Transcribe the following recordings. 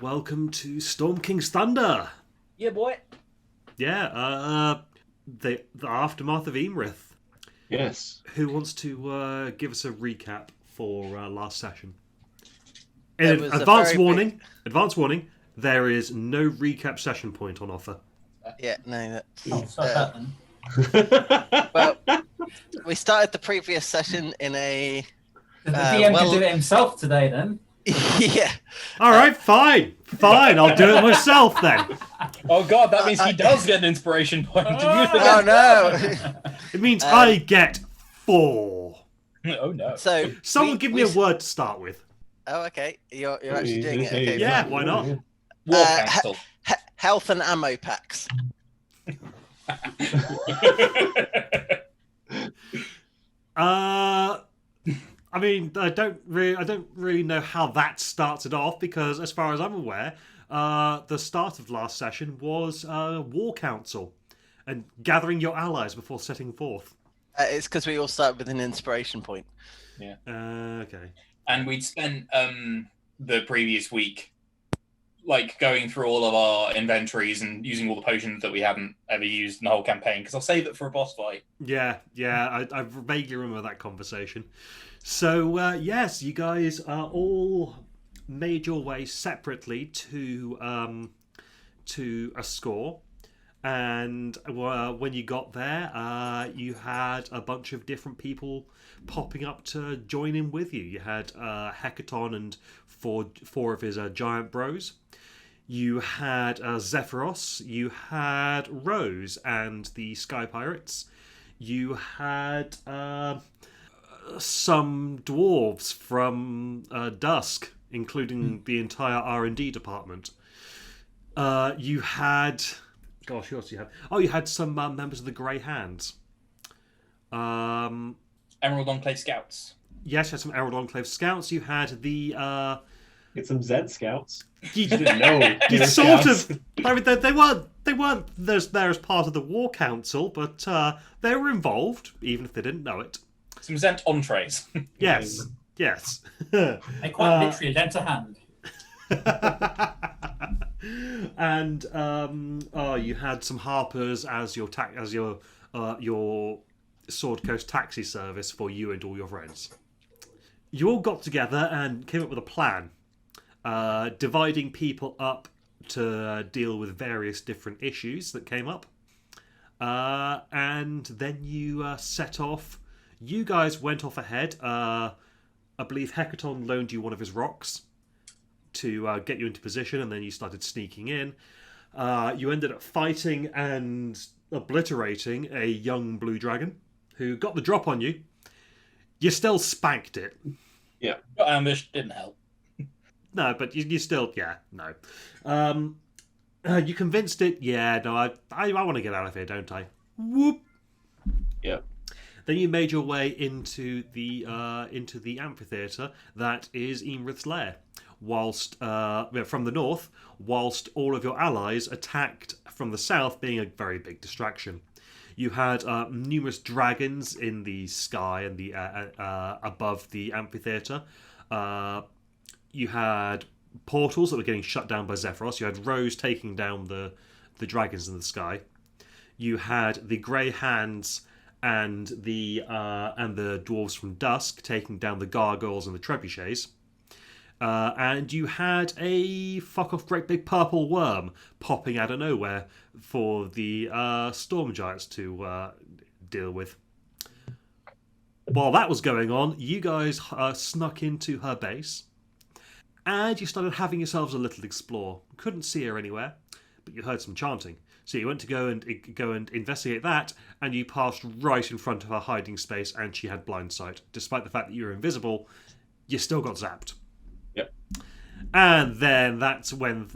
welcome to Storm King's Thunder. Yeah, boy. Yeah, the aftermath of Emerith. Yes. Who wants to give us a recap for last session? Advance warning, there is no recap session point on offer. Yeah, no, that's... Oh, stop that then. Well, we started the previous session in a... The DM can do it himself today, then. Yeah. All right, fine. I'll do it myself then. Oh god, that means he does get an inspiration point. Oh no! It means I get 4. Oh no. So someone give me a word to start with. Oh, okay. You're actually doing it. Okay, yeah, why not? War Council. Health and ammo packs. I mean, I don't really know how that started off because, as far as I'm aware, the start of last session was War Council and gathering your allies before setting forth. It's because we all started with an inspiration point. Yeah. Okay. And we'd spent the previous week like going through all of our inventories and using all the potions that we hadn't ever used in the whole campaign because I'll save it for a boss fight. Yeah, I vaguely remember that conversation. So yes, you guys all made your way separately to a score, and when you got there, you had a bunch of different people popping up to join in with you. You had Hecaton and four of his giant bros. You had Zephyros, you had Rose and the Sky Pirates, you had some dwarves from Dusk, including the entire R&D department. You had... Gosh, who else you had? Oh, you had some members of the Grey Hands. Emerald Enclave Scouts. Yes, you had some Emerald Enclave Scouts. You had the... Get some Zed Scouts. You didn't know. You sort of. I mean, they weren't there as part of the War Council, but they were involved, even if they didn't know it. Some Zent entrees. Yes. They quite literally lent a hand. And you had some Harpers as your Sword Coast taxi service for you and all your friends. You all got together and came up with a plan. Dividing people up to deal with various different issues that came up. And then you set off. You guys went off ahead. I believe Hecaton loaned you one of his rocks to get you into position, and then you started sneaking in. You ended up fighting and obliterating a young blue dragon who got the drop on you. You still spanked it. Yeah. Ambush didn't help. No, but you still, no. You convinced it, I want to get out of here, don't I? Whoop. Yeah. Then you made your way into the amphitheatre that is Emerith's lair, whilst from the north, whilst all of your allies attacked from the south, being a very big distraction. You had numerous dragons in the sky and the above the amphitheatre. You had portals that were getting shut down by Zephyros. You had Rose taking down the dragons in the sky. You had the Grey Hands and the dwarves from Dusk taking down the gargoyles and the trebuchets. And you had a fuck-off great big purple worm popping out of nowhere for the storm giants to deal with. While that was going on, you guys snuck into her base. And you started having yourselves a little explore. Couldn't see her anywhere, but you heard some chanting. So you went to go and investigate that, and you passed right in front of her hiding space, and she had blind sight. Despite the fact that you were invisible, you still got zapped. Yep. And then that's when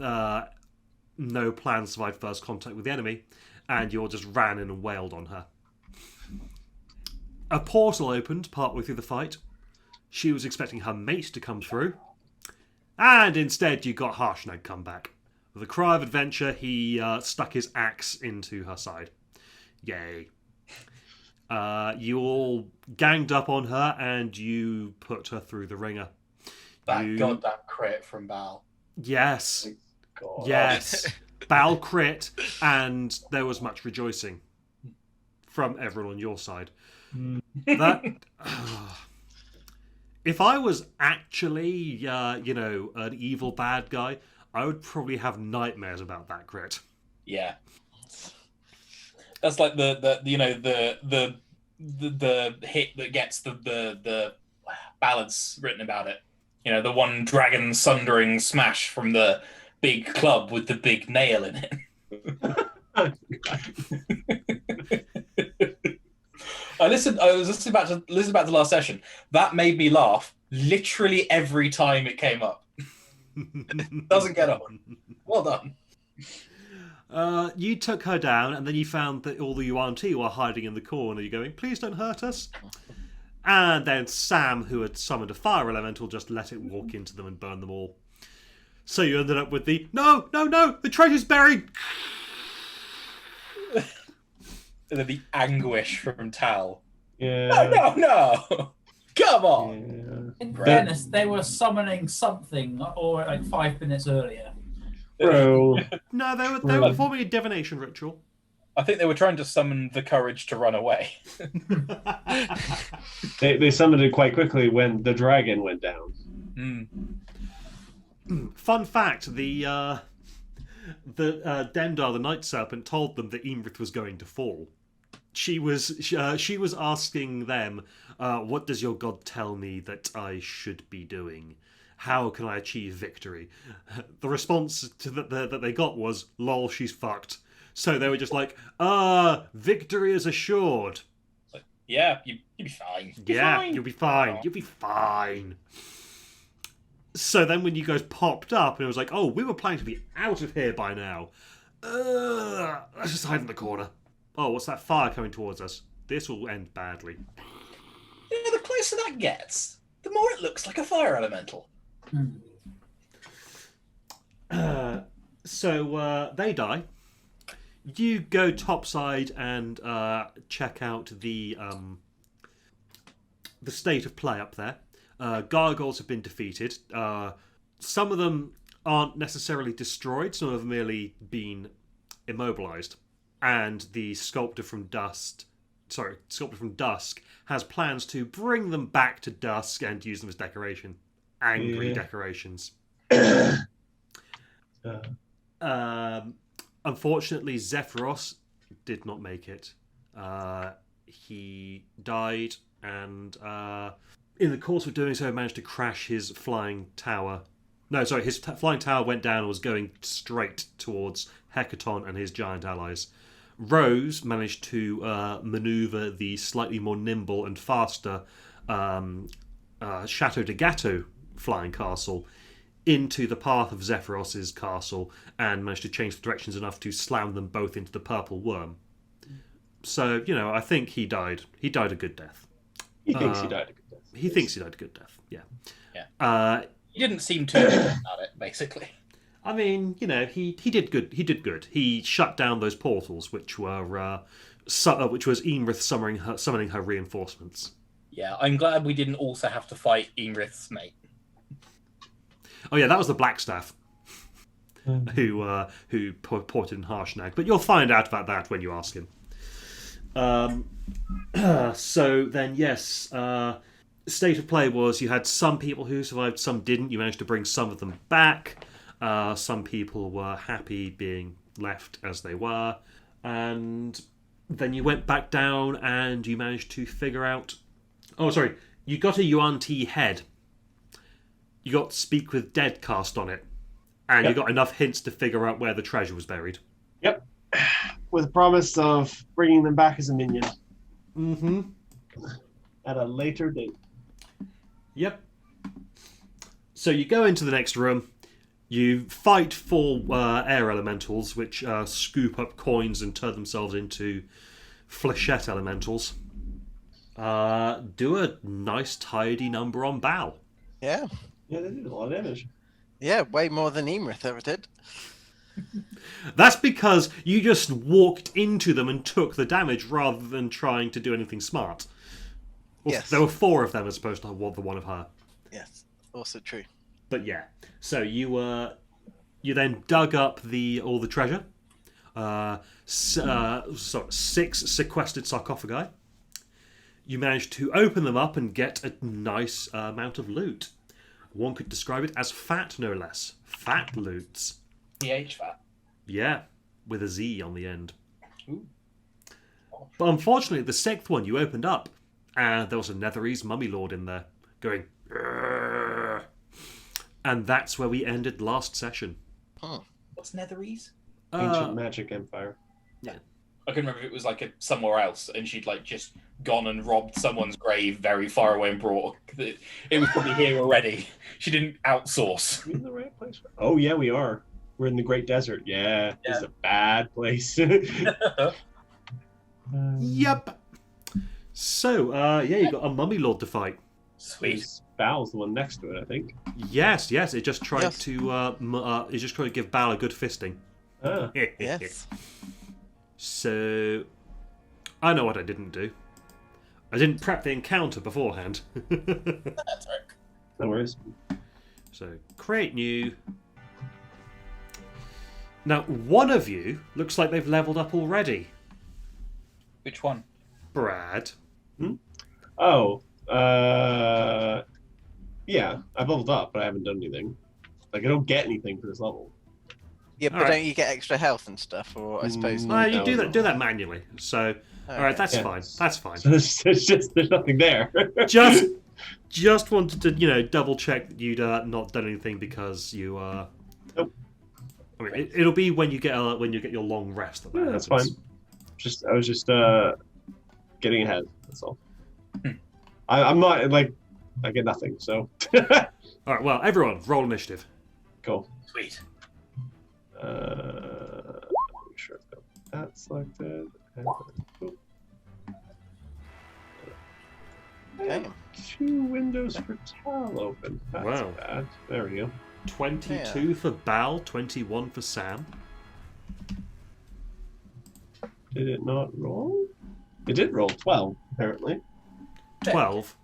no plan survived first contact with the enemy, and you all just ran in and wailed on her. A portal opened partway through the fight. She was expecting her mate to come through. And instead, you got Harshnag come back. With a cry of adventure, he stuck his axe into her side. Yay. You all ganged up on her, and you put her through the ringer. That goddamn crit from Bal. Yes. God. Yes. Bal crit, and there was much rejoicing from everyone on your side. That if I was actually, an evil bad guy, I would probably have nightmares about that crit. Yeah. That's like the hit that gets the ballads written about it. You know, the one dragon sundering smash from the big club with the big nail in it. I was listening back to the last session. That made me laugh literally every time it came up. Doesn't get on. Well done. You took her down, and then you found that all the UNT were hiding in the corner. You're going, please don't hurt us. And then Sam, who had summoned a fire elemental, just let it walk into them and burn them all. So you ended up with the, no, the treasure's buried. And then the anguish from Tal. Yeah. No. Come on. In fairness, they were summoning something or like 5 minutes earlier. Bro. No, they were performing a divination ritual. I think they were trying to summon the courage to run away. They summoned it quite quickly when the dragon went down. Fun fact: the Dendar, the Night Serpent, told them that Imrith was going to fall. She was asking them, "What does your god tell me that I should be doing? How can I achieve victory?" The response to that they got was, "Lol, she's fucked." So they were just like, victory is assured. Yeah, you'll be fine. You'll be fine. You'll be fine. So then when you guys popped up, and it was like, oh, we were planning to be out of here by now. Let's just hide in the corner. Oh, what's that fire coming towards us? This will end badly. Yeah, the closer that gets, the more it looks like a fire elemental. So they die. You go topside and check out the state of play up there. Gargoyles have been defeated. Some of them aren't necessarily destroyed. Some have merely been immobilized. And the Sculptor from Dusk has plans to bring them back to Dusk and use them as decoration. Angry decorations. Unfortunately, Zephyros did not make it. He died, and in the course of doing so, managed to crash his flying tower. No, sorry, his flying tower went down and was going straight towards Hecaton and his giant allies. Rose managed to maneuver the slightly more nimble and faster Chateau de Gateau flying castle into the path of Zephyros's castle and managed to change the directions enough to slam them both into the purple worm. So, I think he died. He died a good death. He thinks he died a good death. He thinks he died a good death, yeah. He didn't seem too good about it, basically. I mean, he did good. He did good. He shut down those portals, which was Emrith summoning her reinforcements. Yeah, I'm glad we didn't also have to fight Emrith's mate. Oh yeah, that was the Blackstaff who ported in Harshnag. But you'll find out about that when you ask him. So then, yes, state of play was you had some people who survived, some didn't. You managed to bring some of them back. Some people were happy being left as they were. And then you went back down and you managed to figure out... Oh, sorry. You got a UNT head. You got Speak with Dead cast on it. And you got enough hints to figure out where the treasure was buried. Yep. With the promise of bringing them back as a minion. Mm-hmm. At a later date. Yep. So you go into the next room. You fight 4 air elementals, which scoop up coins and turn themselves into flechette elementals. Do a nice, tidy number on Bal. Yeah. Yeah, they did a lot of damage. Yeah, way more than Emrith ever did. That's because you just walked into them and took the damage rather than trying to do anything smart. Well, Yes. There were 4 of them as opposed to the one of her. Yes, also true. But yeah, so you You then dug up all the treasure. 6 sequestered sarcophagi. You managed to open them up and get a nice amount of loot. One could describe it as fat, no less. Fat loots. PH fat. Yeah, with a Z on the end. Ooh. But unfortunately, the 6th one you opened up, and there was a Netherese mummy lord in there, going... "Grrr." And that's where we ended last session. Huh. What's Netherese? Ancient Magic Empire. I couldn't remember if it was like somewhere else, and she'd like just gone and robbed someone's grave very far away and brought it. It was probably here already. She didn't outsource. Are we in the right place? Oh yeah, we are. We're in the Great Desert. Yeah, it's a bad place. Yep. So, you got a mummy lord to fight. Sweet. Bal's the one next to it, I think. Yes. It just tried Yes. to give Bal a good fisting. Ah, Yes. So, I know what I didn't do. I didn't prep the encounter beforehand. That's right. no worries. So, create new. Now, one of you looks like they've leveled up already. Which one? Brad. Oh, yeah, I've leveled up, but I haven't done anything. Like, I don't get anything for this level. Yeah, but Alright. don't you get extra health and stuff? Or I suppose Mm. not. You No, do no. that manually. So, alright, that's Yeah. fine. That's fine. So it's just there's nothing there. Just wanted to, double check that you'd not done anything because you. Nope. I mean, it'll be when you get your long rest. That Yeah, that's fine. happens. I was just getting ahead. That's all. I'm not like I get nothing. So All right. Well, everyone, roll initiative. cool. Sweet. Make sure I've got that selected. Okay. 2 windows for Tal open. That's Wow. bad. There we go. 22 for Bal, 21 for Sam. Did it not roll? It did roll 12, apparently. 12.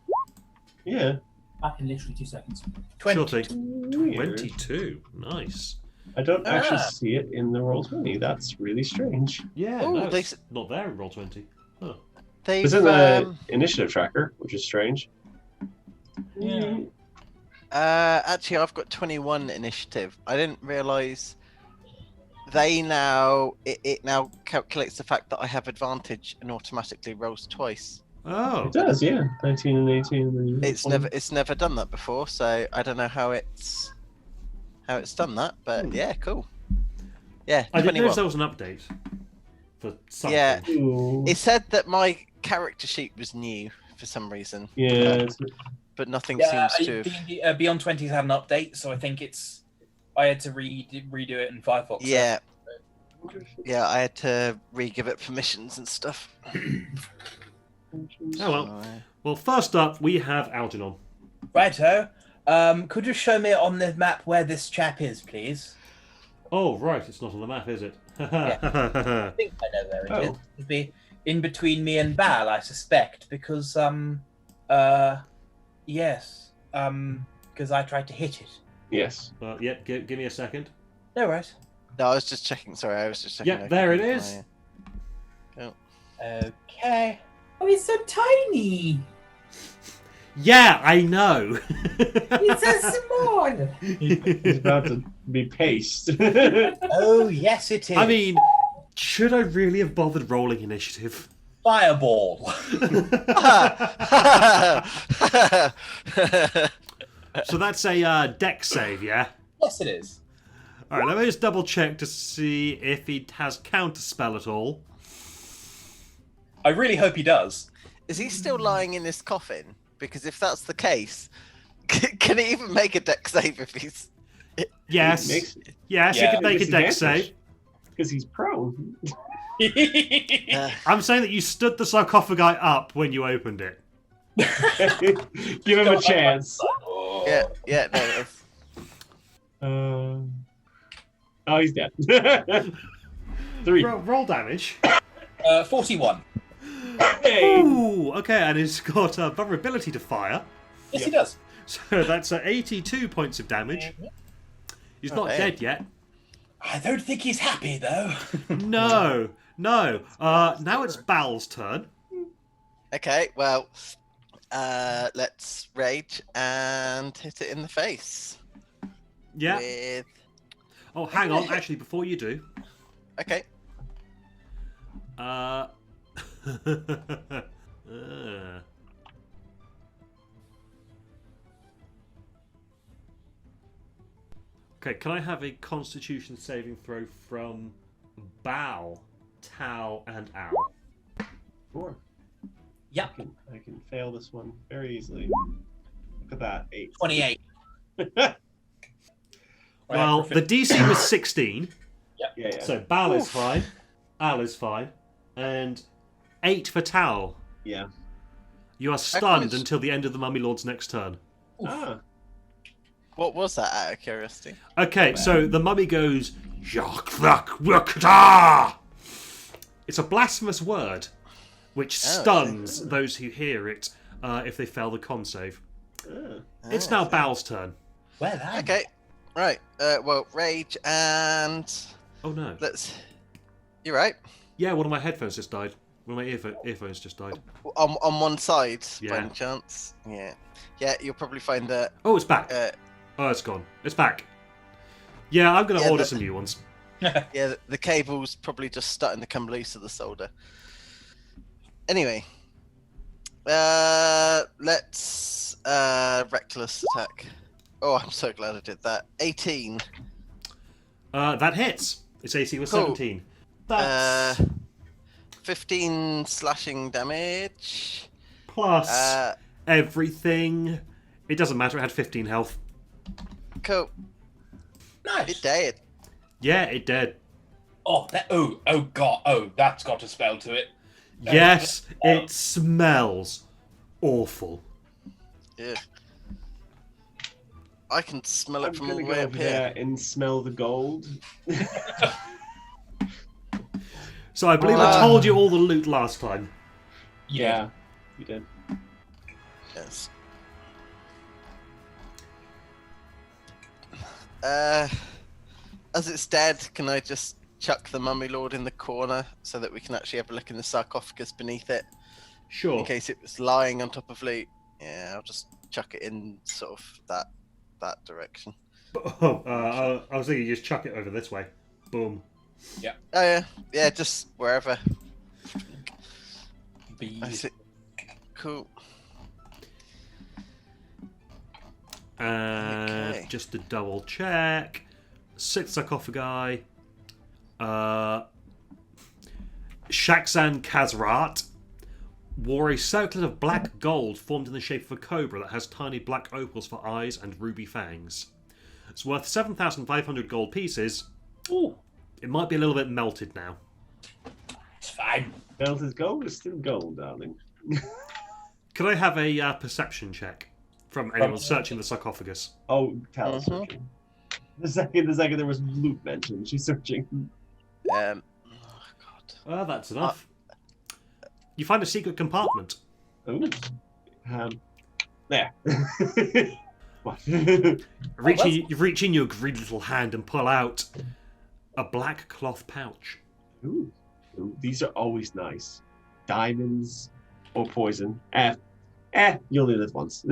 Yeah. Back in literally 2 seconds. 20. Sure thing. Weird. 22. Nice. I don't actually Ah. see it in the roll 20. That's really strange. Yeah. Ooh, no, they it's not there in roll 20. Huh. They've, It's in the initiative tracker, which is strange. Yeah. actually, I've got 21 initiative. I didn't realise it now calculates the fact that I have advantage and automatically rolls twice. Oh. It does, yeah. 19 and 18. And then you roll It's 20. never done that before, so I don't know how it's done that, but yeah, cool. Yeah, I didn't know 21. if there was an update for something. Yeah. Ooh. It said that my character sheet was new for some reason, Yeah. It's, but nothing Yeah, seems to have... Beyond 20's had an update, so I think I had to redo it in Firefox. Yeah. Yeah, I had to re-give it permissions and stuff. Oh well. Well, first up, we have Algernon. Righto. Could you show me on the map where this chap is, please? Oh, right. It's not on the map, is it? I think I know where it is. Oh. It'd be in between me and Bal, I suspect, because yes, because I tried to hit it. yes. Well, yeah, give me a second. No worries. No, I was just checking. Sorry, I was just checking. Yeah, there it is. Okay. Oh, he's so tiny. Yeah, I know. He's so small. He's about to be paced. Oh yes, it is. I mean, should I really have bothered rolling initiative? Fireball. So that's a deck save, yeah? Yes, it is. Alright, let me just double check to see if he has counterspell at all. I really hope he does. Is he still lying in his coffin? Because if that's the case, can he even make a deck save if he's... Yes. Makes- Yes, Yeah. you can make a deck Disadvantage. save. Because he's prone. I'm saying that you stood the sarcophagi up when you opened it. Give him a chance. Yeah, no, that's... Oh, he's dead. 3. Roll damage. 41. Hey. Ooh, okay, and he's got vulnerability to fire. Yes, he does. So that's 82 points of damage. He's not Okay. dead yet. I don't think he's happy though. No. Now it's Bal's turn. Okay, well, let's rage and hit it in the face. Yeah. With... Oh, hang on. Actually, before you do. Okay. Okay, can I have a Constitution saving throw from Bao, Tao, and Al? Sure. Yep. I can fail this one very easily. Look at that, 8. 28. Well, the DC was 16, Yeah. so Bao is fine, Al is fine, and 8 for Tao. Yeah. You are stunned until the end of the Mummy Lord's next turn. Ah. What was that, out of curiosity? Okay, so the mummy goes, "Yakthak-wakta!" It's a blasphemous word, which stuns those who hear it if they fail the con save. It's now Bao's turn. Well, Okay, right. Well, rage and Oh no. You're right. Yeah, one of my headphones just died. One of my earphones just died. On one side, by Yeah. any chance. Yeah. Yeah, you'll probably find that. Oh, it's back. Oh, it's gone. It's back. Yeah, I'm going to order some new ones. Yeah, the cable's probably just starting to come loose of the solder. Anyway, let's reckless attack. Oh, I'm so glad I did that. 18. That hits. Its AC was Cool. 17. That's 15 slashing damage. plus everything. It doesn't matter. It had 15 health. Cool. nice. It did. Yeah, it did. Oh, God. That's got a spell to it. Yes, it smells awful. Yeah. I can smell it I'm from all gonna the way go up over here. there and smell the gold. So I believe I told you all the loot last time. Yeah, you did. Yes. As it's dead, can I just chuck the Mummy Lord in the corner so that we can actually have a look in the sarcophagus beneath it, Sure. in case it was lying on top of loot? Yeah, I'll just chuck it in sort of that direction. Oh, I was thinking you just chuck it over this way. Boom. Oh yeah, just wherever. I see. Cool. Okay. Just to double check. 6 sarcophagi. Shakzan Kazrat wore a circlet of black gold formed in the shape of a cobra that has tiny black opals for eyes and ruby fangs. It's worth 7,500 gold pieces. Ooh, It might be a little bit melted now. it's fine. Melted gold is still gold, darling. Could I have a perception check from anyone searching the sarcophagus? Oh, Tal's searching. The second there was loot mentioned, she's searching. Oh god. Well, that's enough. You find a secret compartment. Ooh. There. What? You reach in your greedy little hand and pull out a black cloth pouch. Ooh. Ooh, these are always nice. Diamonds or poison. You only live once.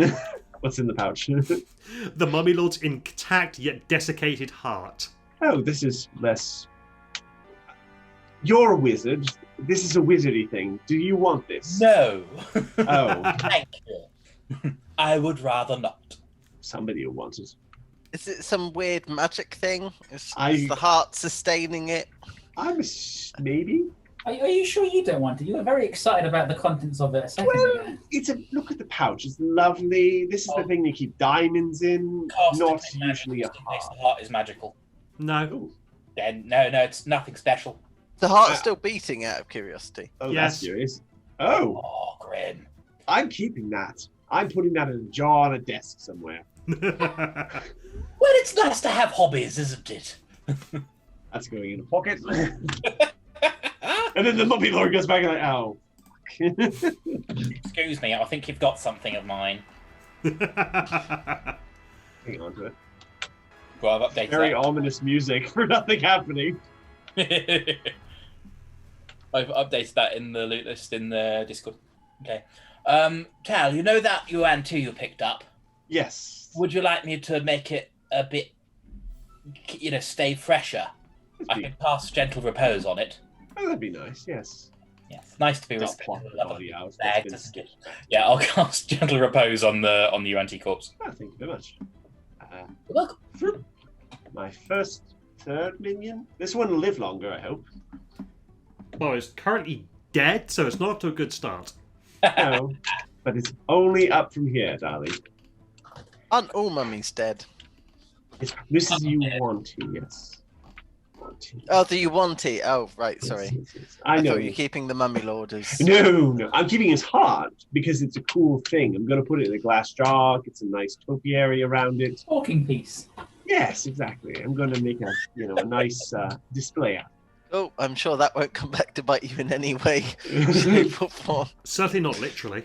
What's in the pouch? The Mummy Lord's intact yet desiccated heart. Oh, this is less. You're a wizard. This is a wizardy thing. Do you want this? No. Oh, Thank you. I would rather not. somebody will want it. Is it some weird magic thing? Is the heart sustaining it? Maybe. Are you sure you don't want it? You were very excited about the contents of it a second ago. Look at the pouch. It's lovely. This is the thing you keep diamonds in. Not Casting usually a magic, just in case heart. the heart is magical. No. Ooh. Then no, it's nothing special. The heart's still beating out of curiosity. Oh, Yes. that's curious. Oh, Oh, grim. I'm keeping that. I'm putting that in a jar on a desk somewhere. Well, it's nice to have hobbies, isn't it? That's going in a pocket. And then the Mummy Lord goes back and like, oh. Excuse me, I think you've got something of mine. Hang on to it. Well, I've updated Very ominous music for nothing happening. that. I've updated that in the loot list in the Discord. Okay. Tal, you know that Yuan 2 you picked up? Yes. Would you like me to make it a bit, stay fresher? I can cast Gentle Repose on it. Oh, that'd be nice, yes. Yes, nice to be Not respectful plot of the other body people's out. bags, That's isn't been- it? Yeah, I'll cast Gentle Repose on the UNT corpse. Oh, thank you very much. You're welcome. My third minion. This one will live longer, I hope. Well, it's currently dead, so it's not up to a good start. No, but it's only up from here, darling. Aren't all mummies dead? This is you want to, yes. Want to. Oh, do you want it? Oh, right, Yes, sorry. yes. I know. thought you were keeping the mummy lord as... No. I'm keeping his heart because it's a cool thing. I'm going to put it in a glass jar, get some nice topiary around it. Talking piece. Yes, exactly. I'm going to make a nice display out. Oh, I'm sure that won't come back to bite you in any way, shape or form. Certainly not literally.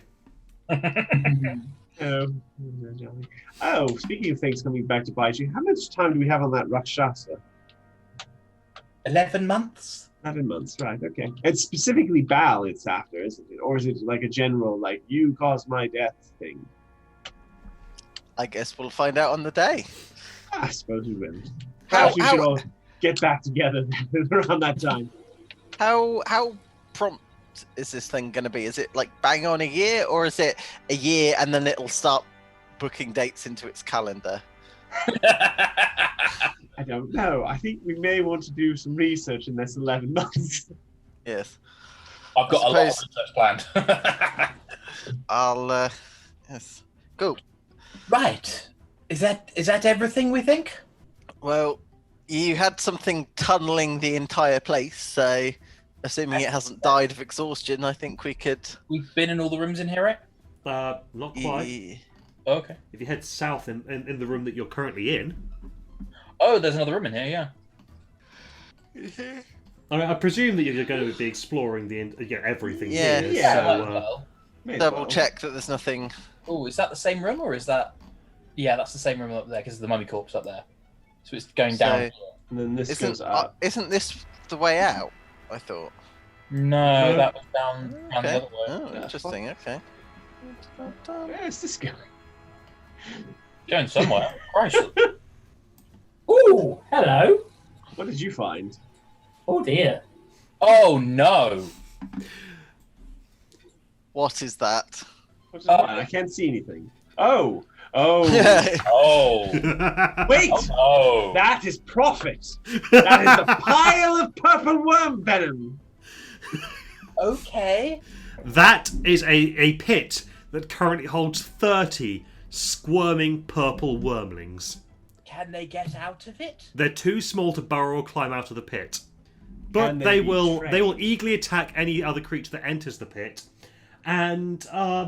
Oh, speaking of things coming back to bite you, how much time do we have on that Rakshasa? 11 months? 11 months, right, okay. It's specifically Baal it's after, isn't it? Or is it like a general, like, you caused my death thing? I guess we'll find out on the day. I suppose we will. How- Perhaps we should all get back together around that time. How prompt is this thing going to be? Is it like bang on a year, or is it a year and then it'll start booking dates into its calendar? I don't know. I think we may want to do some research in this 11 months. Yes. I've got a lot of suppose- research planned. I'll yes. Go. Right. Is that everything we think? Well, you had something tunneling the entire place, so assuming it hasn't died of exhaustion, I think we could. We've been in all the rooms in here, right? Not quite. Yeah. Okay. If you head south in the room that you're currently in, Oh, there's another room in here, yeah. I presume that you're going to be exploring everything Yeah. here. Yeah. So, May as Double well. check that there's nothing. Oh, is that the same room, or is that... Yeah, that's the same room up there, because there's the mummy corpse up there. So it's going down. And then this goes up. Isn't this the way out? I thought. No, that was down the Okay. other way. Oh, interesting. Okay. Where's this going? Going somewhere. Christ. Ooh, hello. What did you find? Oh dear. Oh, no. What is that? What is that? I can't see anything. Oh! Oh! Oh. Wait! Oh, no. That is profit! That is a pile of purple worm venom! Okay. that is a pit that currently holds 30 squirming purple wormlings. Can they get out of it? They're too small to burrow or climb out of the pit. But Can they they be will trained? eagerly attack any other creature that enters the pit. And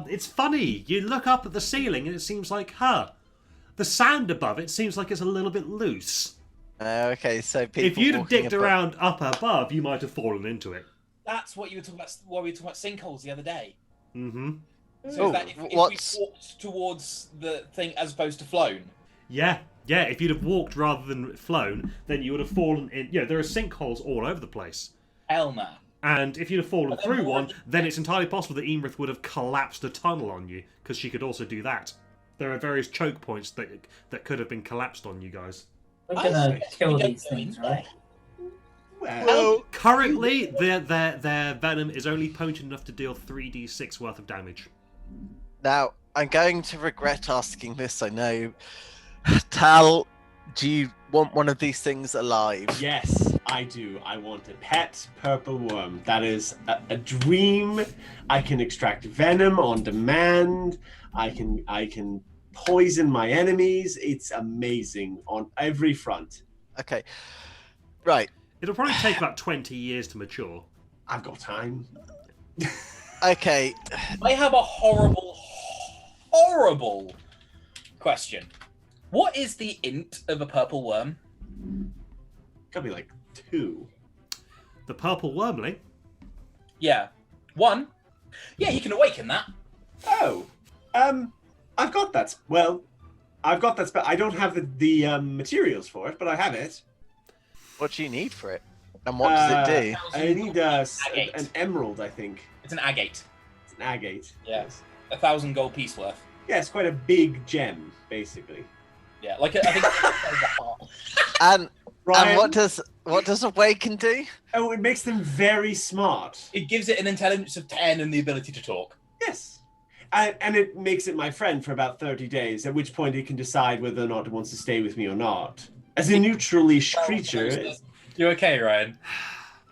it's funny. You look up at the ceiling and it seems like, the sand above it seems like it's a little bit loose. Okay, so people. If you'd have walking digged above- around up above, you might have fallen into it. That's what you were talking about. What we were talking about sinkholes the other day. Mm-hmm. So Oh, is that if what's- we walked towards the thing as opposed to flown? Yeah. If you'd have walked rather than flown, then you would have fallen in. There are sinkholes all over the place. Hell no. And if you'd have fallen But then through why- one, then it's entirely possible that Emerith would have collapsed a tunnel on you, because she could also do that. There are various choke points that could have been collapsed on you guys. We're I gonna see. kill We don't these go things, in right? Well, Well, Currently, their venom is only potent enough to deal 3d6 worth of damage. now I'm going to regret asking this. I know. Tal, do you want one of these things alive? yes, I do. I want a pet purple worm. That is a dream. I can extract venom on demand. I can poison my enemies. It's amazing on every front. Okay. Right. It'll probably take about 20 years to mature. I've got time. Okay. I have a horrible, horrible question. What is the int of a purple worm? Could be like 2. The purple wormling. Yeah. 1. Yeah, you can awaken that. Oh, I've got that. Well, I've got that spell. I don't have the materials for it, but I have it. What do you need for it? And what does it do? I need Agate. an emerald, I think. It's an agate. It's an agate. Yeah. Yes. 1,000 gold piece worth. Yeah, it's quite a big gem, basically. Yeah, like I think. And Ryan, what does Awaken do? Oh, it makes them very smart. It gives it an intelligence of 10 and the ability to talk. Yes. And it makes it my friend for about 30 days, at which point it can decide whether or not it wants to stay with me or not. As a neutral-ish creature, You okay, Ryan?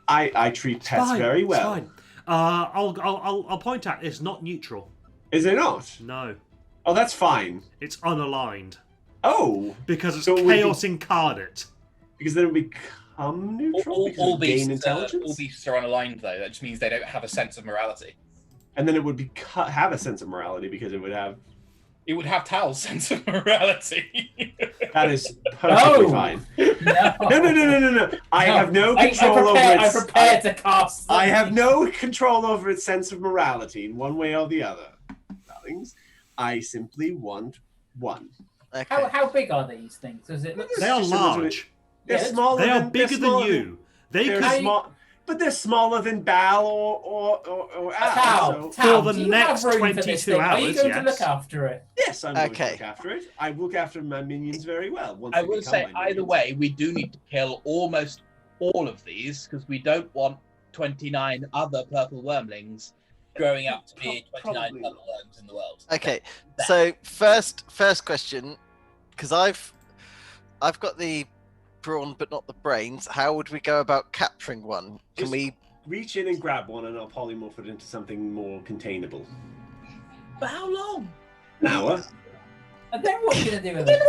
I treat pets very well. It's fine. I'll point out it's not neutral. Is it not? No, Oh, that's fine. it's unaligned Oh, because it's So it would be- chaos incarnate. because then it would become neutral All, because all, it would gain beasts, intelligence? all beasts are unaligned, though. That just means they don't have a sense of morality. And then it would have a sense of morality because it would have... It would have Tal's sense of morality. That is perfectly No. fine. No. No. I have no control over I'm its... prepared to cast. I have no control over its sense of morality in one way or the other. Darlings, I simply want one. Okay. How big are these things? Does it look? They are Just a little bit- large. They're Yeah, smaller They are than, bigger they're than smaller you. They They're could. small, but they're smaller than Bal or Al. Tal, so- Tal, For the do you next have room for this 22 thing? Are you hours, going to yes. look after it? Yes, I'm going to Okay. look after it. I look after my minions very well. Once I they will become say, my either minions. way, we do need to kill almost all of these because we don't want 29 other purple wormlings growing up to be 29 Probably purple worms in the world. Okay. So first question, because I've got the brawn but not the brains. How would we go about capturing one? Can Just- we? Reach in and grab one, and I'll polymorph it into something more containable. For how long? An hour. And then what are you going to do with it?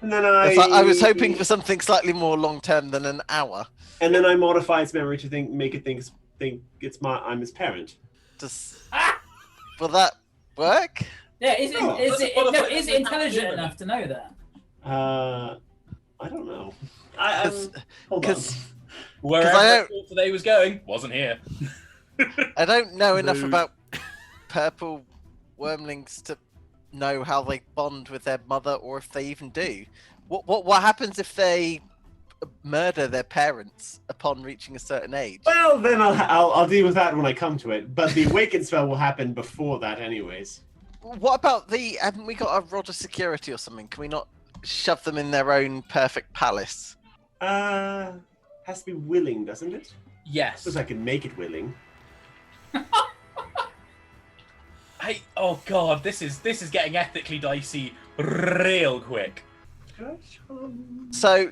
And then I was hoping for something slightly more long term than an hour. And then I modify its memory to make it think I'm its parent. Does will that work? Yeah, is it, Oh. is it, Well, no, that's- is it intelligent enough to know that? I don't know. Because Hold on. Wherever I I don't- thought today was going, wasn't here. I don't know enough No. about purple wormlings to know how they bond with their mother, or if they even do. What happens if they murder their parents upon reaching a certain age? Well, then I'll deal with that when I come to it. But the awaken spell will happen before that, anyways. What about haven't we got a rod of security or something? Can we not shove them in their own perfect palace? Has to be willing, doesn't it? Yes. Suppose I can make it willing. Oh god, this is getting ethically dicey real quick. So,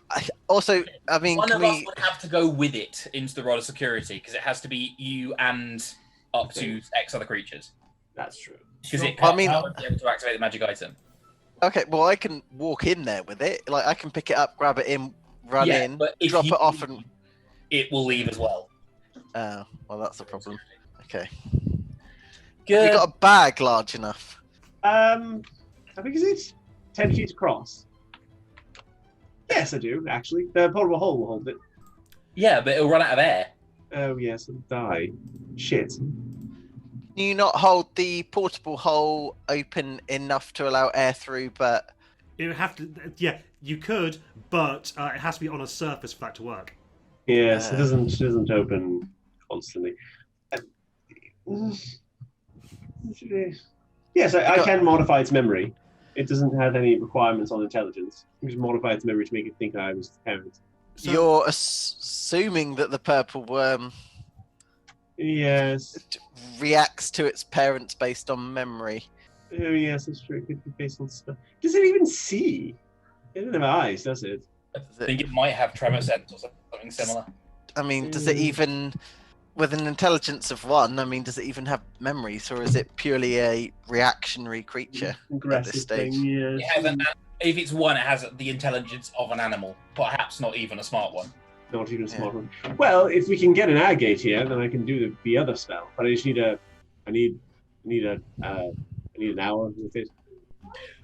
I mean, One can of us we? would have to go with it into the rod of security because it has to be you and up to X other creatures. That's true. Because it I mean- can't be able to activate the magic item. Okay, well, I can walk in there with it. Like, I can pick it up, grab it in, run Yeah, in, but if drop you- it off, and It will leave as well. oh, well, that's a problem. Okay, Good. you got a bag large enough? How big is it? 10 feet across. Yes, I do, actually. The portable hole will hold it. Yeah, but it'll run out of air. Oh, yes, it'll die. Shit. Can you not hold the portable hole open enough to allow air through, but It would have to. Yeah, you could, but it has to be on a surface for that to work. Yes, it doesn't open constantly. Yes, I can modify its memory. It doesn't have any requirements on intelligence. You can just modify its memory to make it think I was the parent. So, you're assuming that the purple worm Yes. reacts to its parents based on memory? Oh, yes, that's true. It could be based on stuff. Does it even see? It doesn't have eyes, does it? I think it might have tremor sense or something similar. I mean, does it even, with an intelligence of 1, I mean, does it even have memories, or is it purely a reactionary creature? Aggressive stage. thing, It yes. has if it's one, it has the intelligence of an animal, perhaps not even a smart one. Not even a smart one. Well, if we can get an agate here, then I can do the other spell. But I just need I need an hour with it.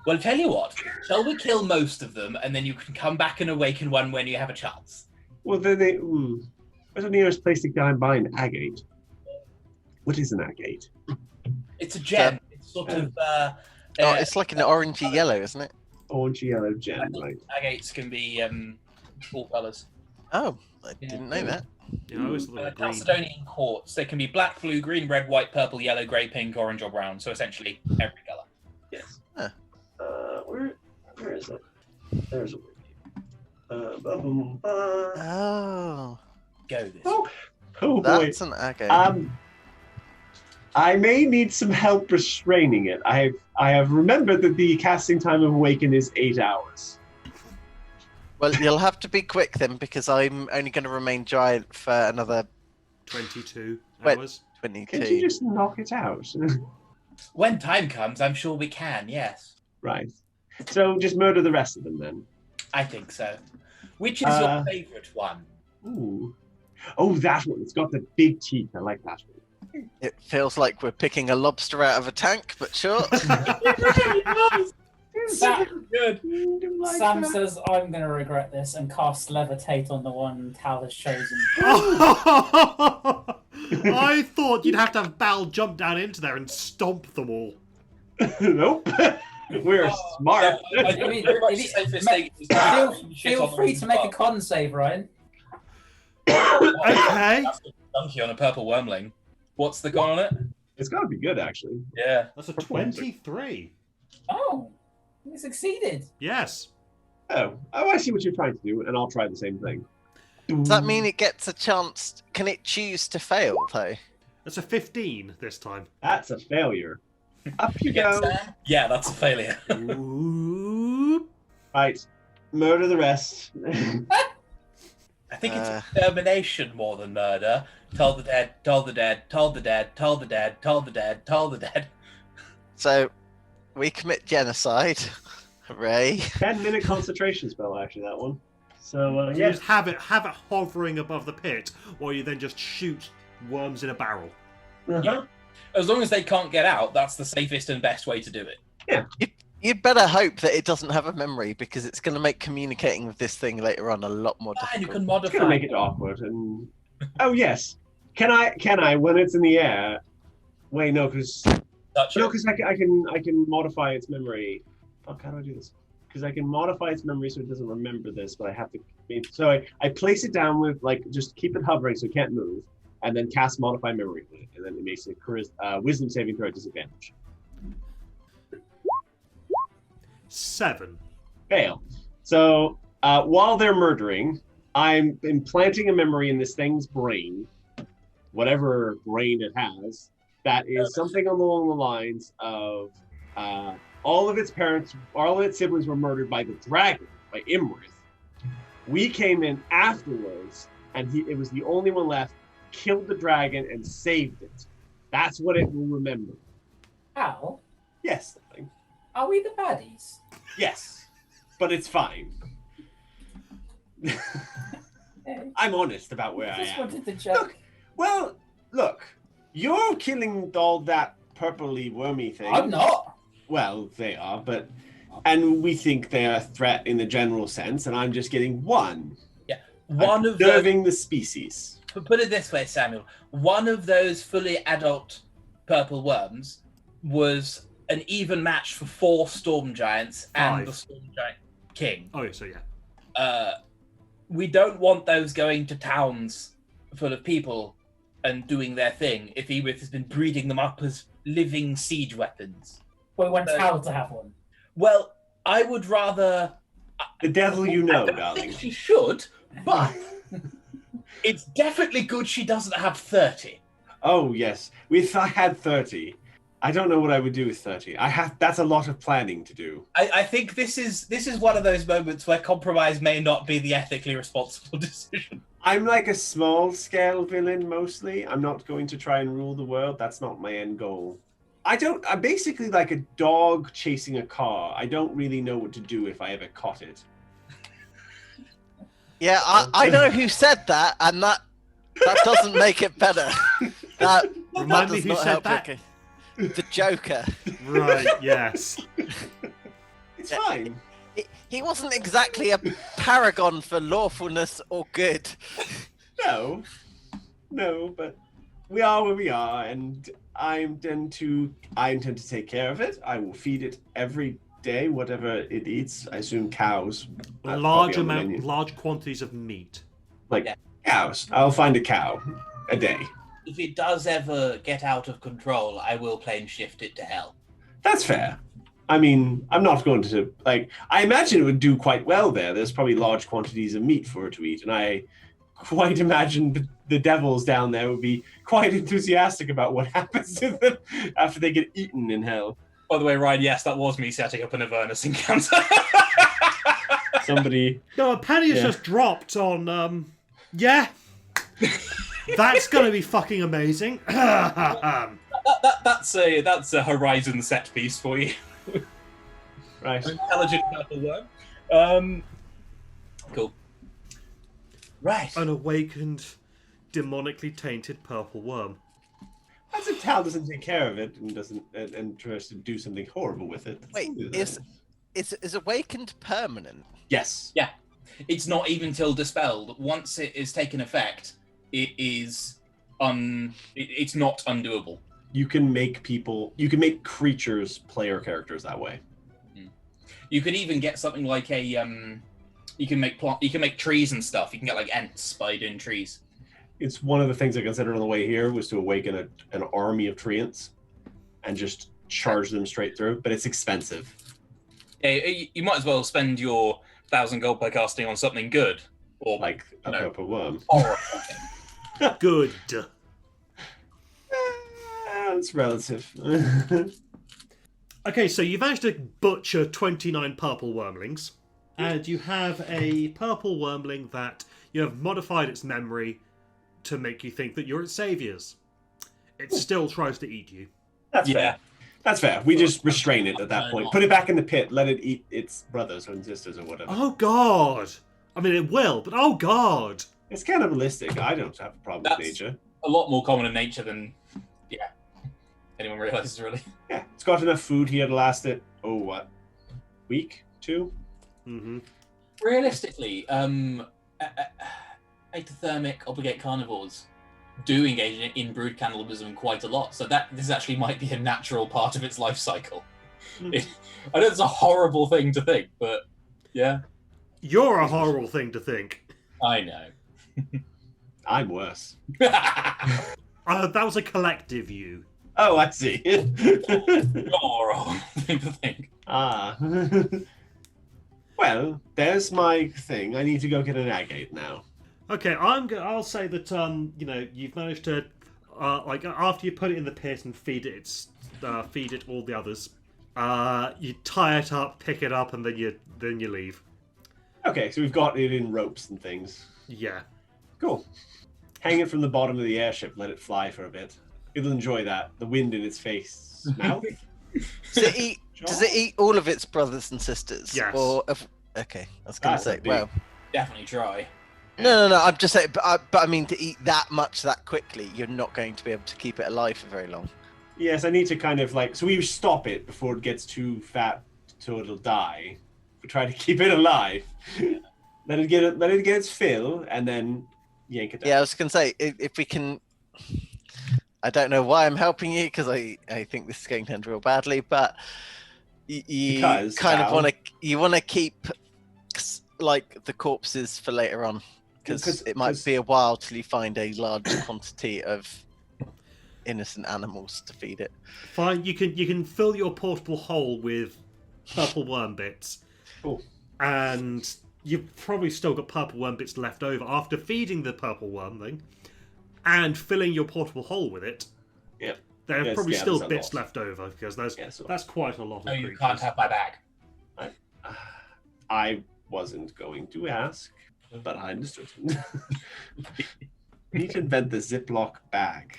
Well, tell you what, shall we kill most of them and then you can come back and awaken one when you have a chance? Well, then where's the nearest place to go and buy an agate? What is an agate? It's a gem. It's sort of Oh, it's like an orangey yellow, isn't it? Orange yellow gem, right? Agates can be all colours. Oh, I Yeah. didn't know that. Yeah, I always thought they were green. Chalcedonian quartz. They can be black, blue, green, red, white, purple, yellow, grey, pink, orange, or brown. So essentially every colour. Yes. Huh. Where is it? There's a Oh, Go this. oh boy. that's an agate. I may need some help restraining it. I have remembered that the casting time of Awaken is 8 hours. Well, you'll have to be quick then, because I'm only going to remain giant for another 22 Wait. hours. 'Can't you 22. just knock it out? When time comes, I'm sure we can. Yes, Right. So just murder the rest of them then. I think so. Which is your favourite one? Ooh. Oh, that one. It's got the big teeth. I like that one. It feels like we're picking a lobster out of a tank, but sure. Sam, Good. Sam says, I'm going to regret this and cast Levitate on the one Tal has chosen. I thought you'd have to have Bal jump down into there and stomp them all. Nope. We're smart. I think very much the safest thing is to have shit Feel on the free roof to make a above. con save, Ryan. Okay. That's a donkey on a purple wormling. What's the con on it? It's got to be good, actually. Yeah. That's a 23. Oh, you succeeded. Yes. Oh, I see what you're trying to do, and I'll try the same thing. Does that mean it gets a chance? Can it choose to fail, though? That's a 15 this time. That's a failure? Up you Yes, go. Sam? Yeah, that's a failure. Ooh. Right. Murder the rest. I think it's extermination more than murder. Toll the dead, toll the dead, toll the dead, toll the dead, toll the dead, toll the dead. So, we commit genocide. Hooray. 10-minute concentration spell, actually, that one. So, You yeah. just have it hovering above the pit, while you then just shoot worms in a barrel. Uh-huh. As long as they can't get out, that's the safest and best way to do it. You'd better hope that it doesn't have a memory, because it's going to make communicating with this thing later on a lot more And you difficult. can It's modify. gonna make it awkward. And oh yes, can I when it's in the air? Wait, no, because Touch it. I can modify its memory. Fuck, how do I do this? Because I can modify its memory so it doesn't remember this, but I have to. So I place it down with just keep it hovering so it can't move, and then cast modify memory on it, and then it makes it wisdom saving throw at disadvantage. 7. Fail. So while they're murdering, I'm implanting a memory in this thing's brain, whatever brain it has, that is something along the lines of all of its siblings were murdered by the dragon, by Imrith. We came in afterwards, and it was the only one left, killed the dragon, and saved it. That's what it will remember. Al, Yes, darling. are we the baddies? Yes, but it's fine. I'm honest about where I Just am. wanted to check. Look, well, look, you're killing all that purpley wormy thing. I'm not. Well, they are, and we think they're a threat in the general sense, and I'm just getting one. One of those, Observing the species. put it this way, Samuel. One of those fully adult purple worms was an even match for 4 storm giants and 5. the storm giant king. Oh, yeah, so yeah. We don't want those going to towns full of people and doing their thing if Edith has been breeding them up as living siege weapons. We want Tal to have one. Well, I would rather. The devil you know, I don't darling. think she should, but it's definitely good she doesn't have 30. Oh, yes. If I had 30, I don't know what I would do with 30. That's a lot of planning to do. I think this is one of those moments where compromise may not be the ethically responsible decision. I'm like a small-scale villain, mostly. I'm not going to try and rule the world. That's not my end goal. I'm basically like a dog chasing a car. I don't really know what to do if I ever caught it. Yeah, I know who said that, and that doesn't make it better. That Remind me does who not said help that. your the Joker. Right, yes. It's fine. He wasn't exactly a paragon for lawfulness or good. No, but we are where we are, and I intend to take care of it. I will feed it every day, whatever it eats. I assume cows. Large quantities of meat. Cows. I'll find a cow a day. If it does ever get out of control, I will plane shift it to hell. That's fair. I mean, I'm not going to, I imagine it would do quite well there. There's probably large quantities of meat for it to eat, and I quite imagine the devils down there would be quite enthusiastic about what happens to them after they get eaten in hell. By the way, Ryan, yes, that was me setting up an Avernus encounter. Somebody... No, a penny has just dropped on, yeah. That's going to be fucking amazing. That's a Horizon set piece for you. Right. Intelligent purple worm. Cool. Right. An awakened, demonically tainted purple worm. As if Tal doesn't take care of it and tries to do something horrible with it. Wait, is awakened permanent? Yes. Yeah. It's not even till dispelled. Once it is taken effect, it is it's not undoable. You can make creatures player characters that way. You could even get something like a you can make trees and stuff. You can get like ants by doing trees. It's one of the things I considered on the way here was to awaken an army of treants and just charge them straight through, but it's expensive. Yeah, you might as well spend your 1,000 gold per casting on something good, or Like a purple worm. Or Good. It's relative. Okay, so you've managed to butcher 29 purple wormlings, and you have a purple wormling that you have modified its memory to make you think that you're its saviors. It still tries to eat you. That's fair. That's fair. We just restrain it at that point. Put it back in the pit. Let it eat its brothers and sisters or whatever. Oh god! I mean, it will, but oh god! It's cannibalistic. I don't have a problem with nature. A lot more common in nature than anyone realizes, really. Yeah, it's got enough food here to last it. Oh, what? Week? 2? Mm-hmm. Realistically, ectothermic obligate carnivores do engage in brood cannibalism quite a lot, so this actually might be a natural part of its life cycle. I know it's a horrible thing to think, but yeah. You're a horrible thing to think. I know. I'm worse. That was a collective you. Oh, I see. You're a horrible thing to think. Ah. Well, there's my thing. I need to go get an agate now. Okay, I'll say that you've managed to after you put it in the pit and feed it all the others. You tie it up, pick it up, and then you leave. Okay, so we've got it in ropes and things. Yeah. Cool. Hang it from the bottom of the airship, let it fly for a bit. It'll enjoy that. The wind in its face. Mouth? Does it eat all of its brothers and sisters? Yes. Okay, I was going to say, well... Definitely try. No. I'm just saying, but I mean, to eat that much that quickly, you're not going to be able to keep it alive for very long. Yes, I need to kind of so we stop it before it gets too fat so it'll die. We try to keep it alive. Let it get its fill, and then yank it down. Yeah, I was going to say, if we can... I don't know why I'm helping you, because I think this is going to end real badly, but you kind of want to keep the corpses for later on, because it might be a while till you find a large quantity of innocent animals to feed it. Fine, you can fill your portable hole with purple worm bits. Cool. And you've probably still got purple worm bits left over after feeding the purple worm thing and filling your portable hole with it. Yeah. There are probably still bits left over, because that's quite a lot of No, you creatures. can't have my bag. I wasn't going to ask, but I understood. We need to invent the Ziploc bag.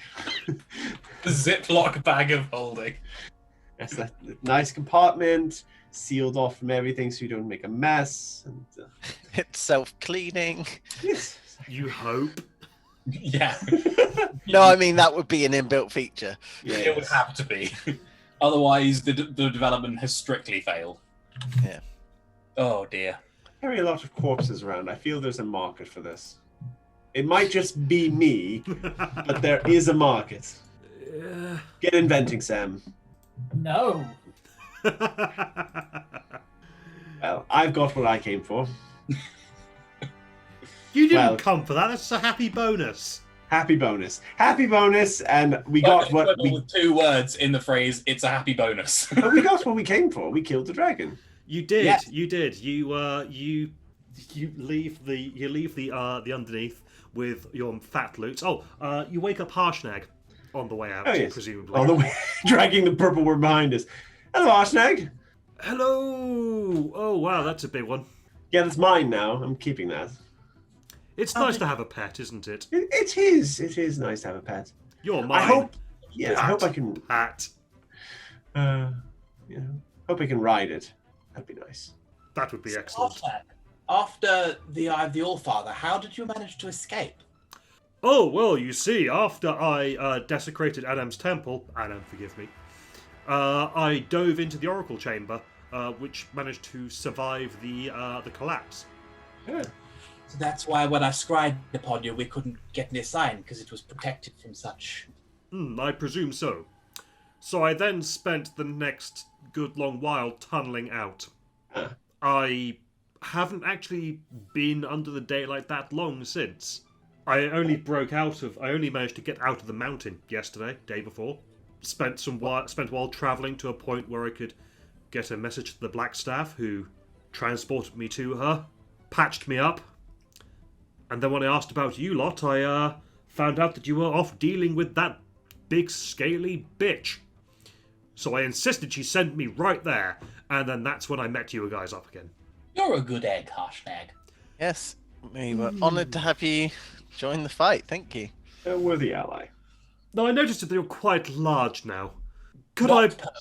The Ziploc bag of holding. That's that nice compartment, sealed off from everything so you don't make a mess. And, It's self-cleaning. yes. You hope. Yeah. No, I mean, that would be an inbuilt feature. Yes. It would have to be. Otherwise, the development has strictly failed. Yeah. Oh, dear. Carry a lot of corpses around. I feel there's a market for this. It might just be me, but there is a market. Get inventing, Sam. No. Well, I've got what I came for. You didn't Well- come for that. That's a happy bonus. Happy bonus. Happy bonus, and we got what we with 2 words in the phrase, it's a happy bonus. but we got what we came for. We killed the dragon. You did. Yeah. You did. You leave the underneath with your fat loot. Oh, you wake up Harshnag on the way out, Oh, yes. presumably. All the way dragging the purple worm behind us. Hello, Arshnag. Hello. Oh wow, that's a big one. Yeah, that's mine now. I'm keeping that. It's nice to have a pet, isn't it? It is. It is nice to have a pet. You're mine. I hope. Yeah, I hope I can. Pat. Hope I can ride it. That'd be nice. That would be excellent. After the Eye of the Allfather, how did you manage to escape? Oh, well, you see, after I desecrated Adam's temple, Adam, forgive me, I dove into the Oracle Chamber, which managed to survive the collapse. Yeah. So that's why when I scribed upon you, we couldn't get any sign, because it was protected from such. I presume so. So I then spent the next good long while tunneling out. Huh. I haven't actually been under the daylight that long since. I only managed to get out of the mountain yesterday, day before. Spent a while travelling to a point where I could get a message to the Blackstaff, who transported me to her, patched me up, and then when I asked about you lot, I found out that you were off dealing with that big scaly bitch. So I insisted she send me right there, and then that's when I met you guys up again. You're a good egg, Harshnag. Yes, we were honoured to have you join the fight. Thank you. A worthy ally. Now I noticed that they were quite large now. Could Not perfect,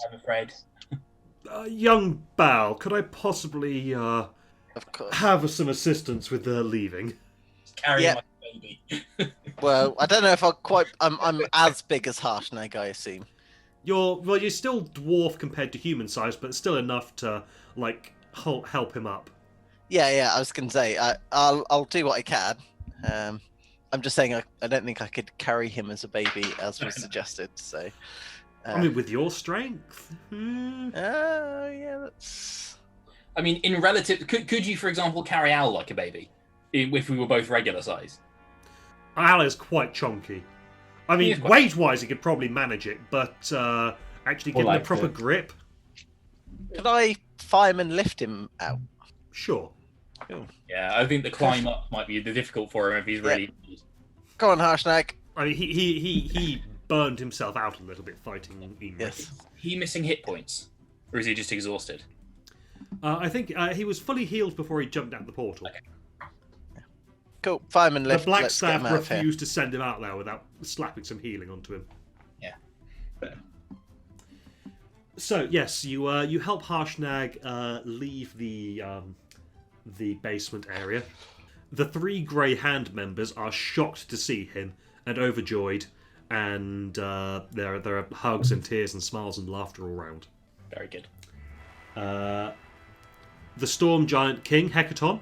I'm afraid. young Bal, could I possibly Of course. have some assistance with leaving? Carrying Yeah. my baby. Well, I don't know if I'm as big as Harshnag, I assume. You're still dwarf compared to human size, but still enough to help him up. Yeah. I was gonna say I'll do what I can. I'm just saying I don't think I could carry him as a baby, as was suggested. So. I mean, with your strength. Yeah, that's. I mean, in relative, could you, for example, carry Al like a baby, if we were both regular size? Al is quite chunky. I He mean, is quite- weight-wise, he could probably manage it, but actually Well, getting like a proper the- grip, Could I fireman lift him out? sure. Yeah, I think the climb up might be difficult for him if he's really. Go on, Harshnag. I mean, he burned himself out a little bit fighting Emrys. Yes. Is he missing hit points, or is he just exhausted? I think he was fully healed before he jumped out the portal. Okay. Cool. Fireman The lift. Black Let's get him Staff out of here. refused to send him out there without slapping some healing onto him. Yeah. So yes, you help Harshnag leave the basement area. The 3 Grey Hand members are shocked to see him and overjoyed, and there are hugs and tears and smiles and laughter all round. Very good. The Storm Giant King, Hecaton,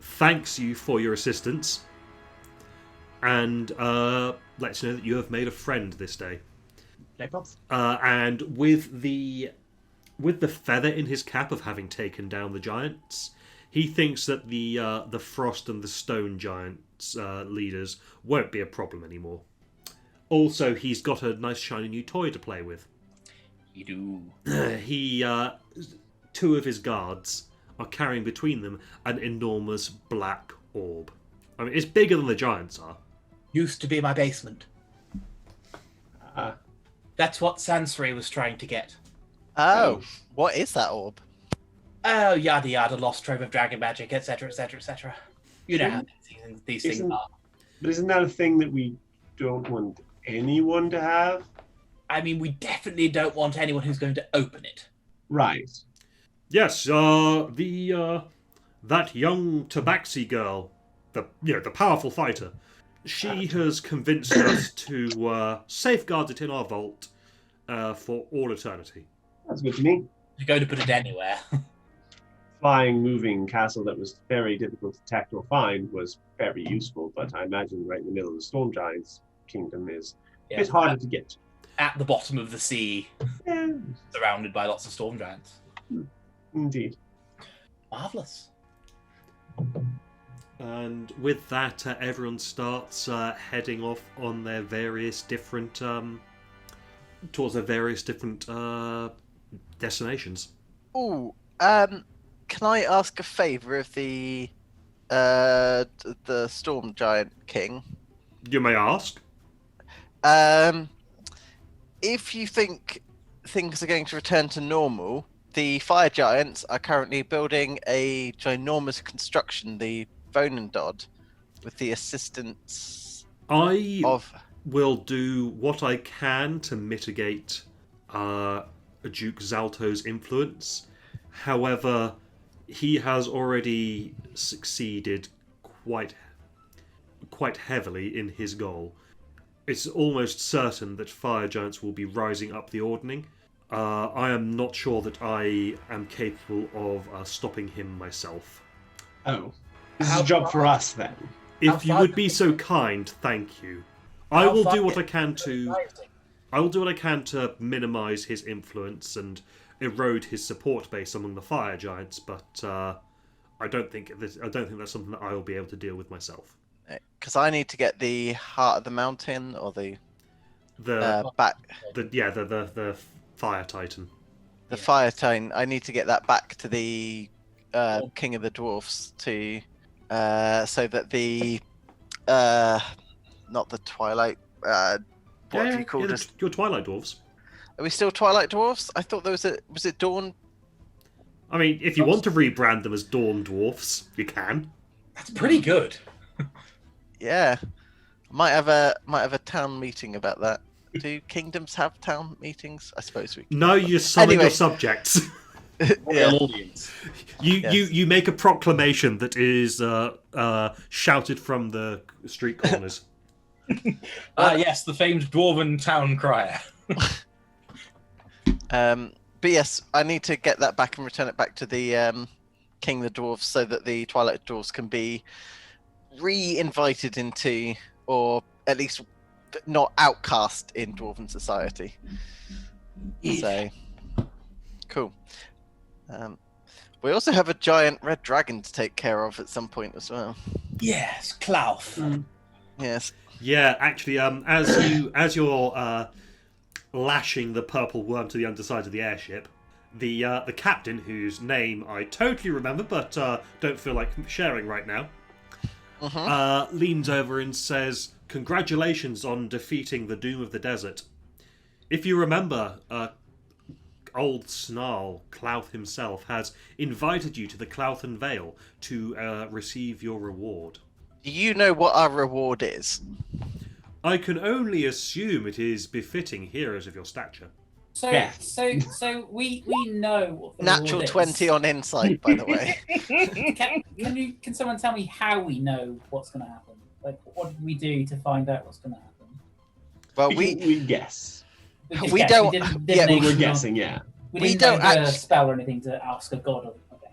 thanks you for your assistance and lets you know that you have made a friend this day. No problem. And with the feather in his cap of having taken down the giants, he thinks that the Frost and the Stone Giants leaders won't be a problem anymore. Also, he's got a nice shiny new toy to play with. You do. He 2 of his guards are carrying between them an enormous black orb. I mean, it's bigger than the giants are. Used to be my basement. Uh, That's what Sansri was trying to get. Oh, what is that orb? Oh, yada yada, lost trove of dragon magic, etc., etc., etc. You know how these things Isn't- are. but isn't that a thing that we don't want anyone to have? I mean, we definitely don't want anyone who's going to open it. Right. Yes, that young Tabaxi girl, the powerful fighter, she has convinced us to safeguard it in our vault for all eternity. That's good to me. You're going to put it anywhere. flying, moving castle that was very difficult to detect or find was very useful, but I imagine right in the middle of the Storm Giants kingdom is a bit harder to get to. At the bottom of the sea, Yeah, surrounded by lots of storm giants. indeed. Marvelous. And with that, everyone starts heading off on their various different towards their various different destinations. Ooh, can I ask a favour of the Storm Giant King? You may ask. If you think things are going to return to normal, the Fire Giants are currently building a ginormous construction, the Vonendod, with the assistance I of... will do what I can to mitigate Duke Zalto's influence. However, he has already succeeded quite heavily in his goal. It's almost certain that Fire Giants will be rising up the ordning. I am not sure that I am capable of stopping him myself. Oh. This is a job for us then. If you would be so kind, thank you. I will do what I can to minimise his influence and erode his support base among the Fire Giants, but I don't think that's something that I will be able to deal with myself. Because I need to get the Heart of the Mountain, or the back... The Fire Titan. The Fire Titan. I need to get that back to the King of the Dwarfs to... so that the... not the Twilight... what have you called us? Your Twilight Dwarves. Are we still Twilight Dwarfs? I thought there was a... Was it Dawn? I mean, if you want to rebrand them as Dawn Dwarfs, you can. That's pretty good. Yeah. Might have a town meeting about that. Do kingdoms have town meetings? I suppose we can. No, you summon your subjects. Yeah. Audience. You make a proclamation that is shouted from the street corners. Yes, the famed dwarven town crier. But yes, I need to get that back and return it back to the King of the Dwarfs so that the Twilight Dwarfs can be re-invited into, or at least not outcast in Dwarven society. So, cool. We also have a giant red dragon to take care of at some point as well. Yes, Klaus. Yes. Yeah, actually, as you're lashing the purple worm to the underside of the airship, the captain, whose name I totally remember but don't feel like sharing right now, leans over and says, "Congratulations on defeating the Doom of the Desert. If you remember, old Snarl, Clouth himself, has invited you to the Clouthen Vale to receive your reward." Do you know what our reward is? I can only assume it is befitting heroes of your stature. So, Yeah. so we know what the Natural reward 20 is. on insight, by the way. Can someone tell me how we know what's going to happen? Like, what did we do to find out what's going to happen? Well, We guess. just We guessed. don't- didn't yeah, make We're sure- guessing, yeah. We we didn't don't make a act- spell or anything to ask a god. Okay.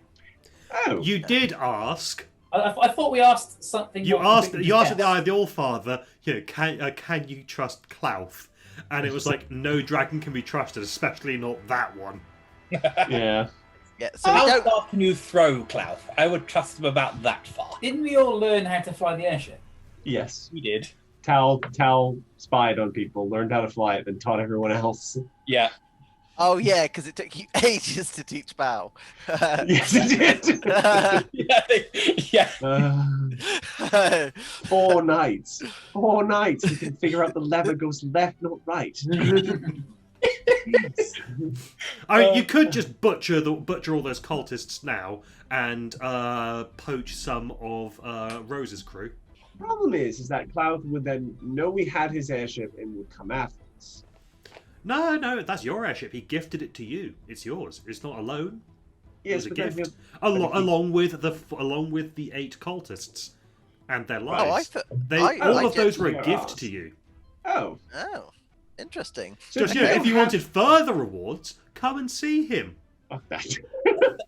Oh. You did ask. I thought we asked something. You more asked completely guessed. the Allfather, can you trust Clouth? And it was like, no dragon can be trusted, especially not that one. Yeah. Yeah, so we How don't... far can you throw, Klaus? I would trust him about that far. Didn't we all learn how to fly the airship? Yes. We did. Tal spied on people, learned how to fly it, then taught everyone else. Yeah. Oh, yeah, because it took you ages to teach Bao. Yes, it did. Yeah. 4 nights. 4 nights. We can figure out the lever goes left, not right. I mean, you could just butcher all those cultists now and poach some of Rose's crew. Problem is that Cloud would then know we had his airship and would come after us. No, that's your airship. He gifted it to you. It's yours. It's not a loan. Yes, it was a but then gift. he'll- Along with the 8 cultists and their Oh, I lives. thought... All I of those were a did- gift to you. Oh. Oh, interesting. So Just you if don't you have- wanted further rewards, come and see him. Fuck that.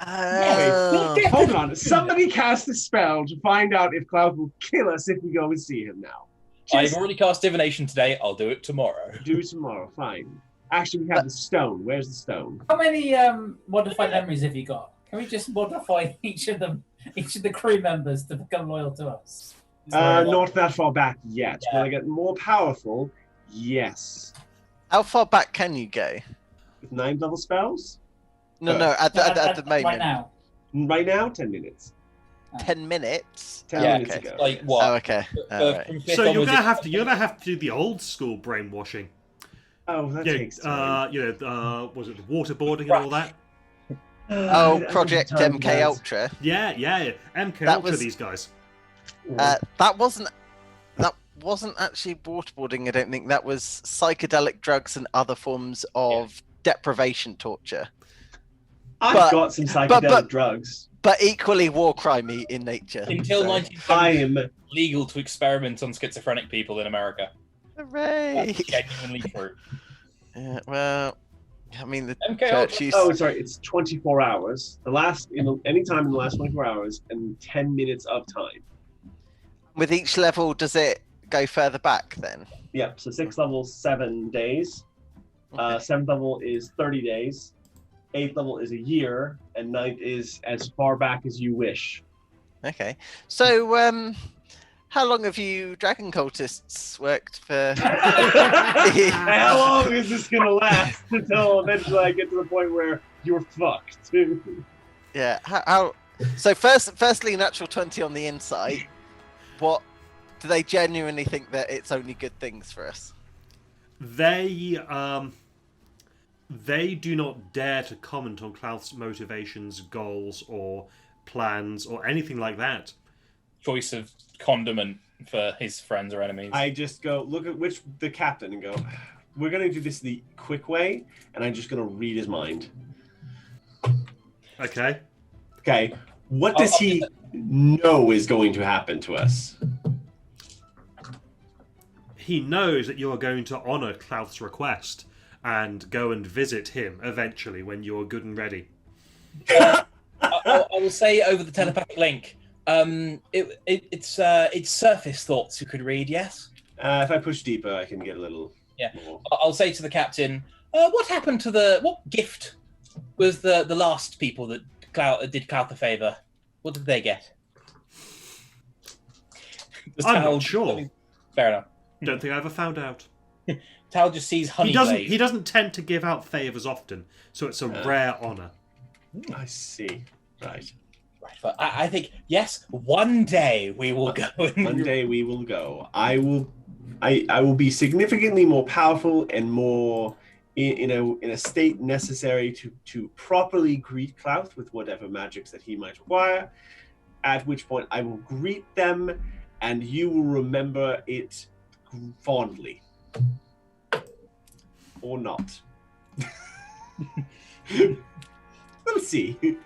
Oh. Hold on. Somebody cast a spell to find out if Cloud will kill us if we go and see him now. I've already cast divination today. I'll do it tomorrow. Do tomorrow. Fine. Actually, we have the stone. Where's the stone? How many modified memories have you got? Can we just modify each of the crew members to become loyal to us? Not that far back yet. Yeah. When I get more powerful, yes. How far back can you go? With 9th level spells? No, at the moment. Right now. Right now, 10 minutes. 10 minutes? 10 Yeah, minutes okay. ago. Like yes. what? Oh, okay. Alright. From fifth So you're onwards, gonna have to do the old school brainwashing. Oh, that You takes time. know, was it the waterboarding and all that? Oh, Project MK Ultra. Yeah. MK That Ultra, was- these guys. That wasn't actually waterboarding, I don't think. That was psychedelic drugs and other forms of deprivation torture. I've but- got some psychedelic drugs. But equally war crimey in nature. until So 1970, I'm legal to experiment on schizophrenic people in America. Hooray! That's genuinely true. Yeah, well, I mean, the MK church Ultra. used... Oh, sorry. It's 24 hours. Any time in the last 24 hours and 10 minutes of time. With each level, does it go further back then? Yep. So 6th level, 7 days. Okay. 7th level is 30 days. 8th level is a year, and 9th is as far back as you wish. Okay. So, how long have you dragon cultists worked for? How long is this gonna last until eventually I get to the point where you're fucked? Yeah. How? So firstly, natural 20 on the insight. What do they genuinely think that it's only good things for us? They do not dare to comment on Klaus' motivations, goals, or plans, or anything like that. Choice of condiment for his friends or enemies. I just go look at the captain and go, we're gonna do this the quick way, and I'm just gonna read his mind. Okay. Okay, what does he know is going to happen to us? He knows that you are going to honour Klaus' request and go and visit him eventually when you're good and ready. I will say over the telepathic link. It's surface thoughts you could read. Yes. If I push deeper, I can get a little. Yeah. more. I'll say to the captain, what happened to what gift was the last people that did Cloud the favour? What did they get? Does I'm Tal- not sure. Fair enough. Don't think I ever found out. Tal just sees honey He doesn't tend to give out favours often, so it's a rare honour. I see. Right. Right, but I think yes. One day we will go. One day we will go. I will be significantly more powerful and more in a state necessary to properly greet Klauth with whatever magics that he might require. At which point I will greet them, and you will remember it fondly, or not. We'll see.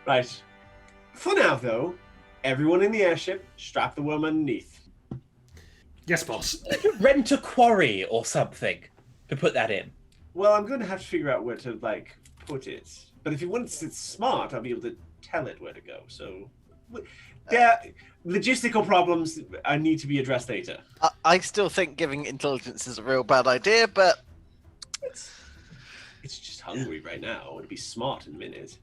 Right. For now, though, everyone in the airship, strap the worm underneath. Yes, boss. Rent a quarry or something to put that in. Well, I'm going to have to figure out where to, put it. But if you want it smart, I'll be able to tell it where to go. So, there logistical problems need to be addressed later. I still think giving intelligence is a real bad idea, but It's just hungry right now. It'll be smart in a minute.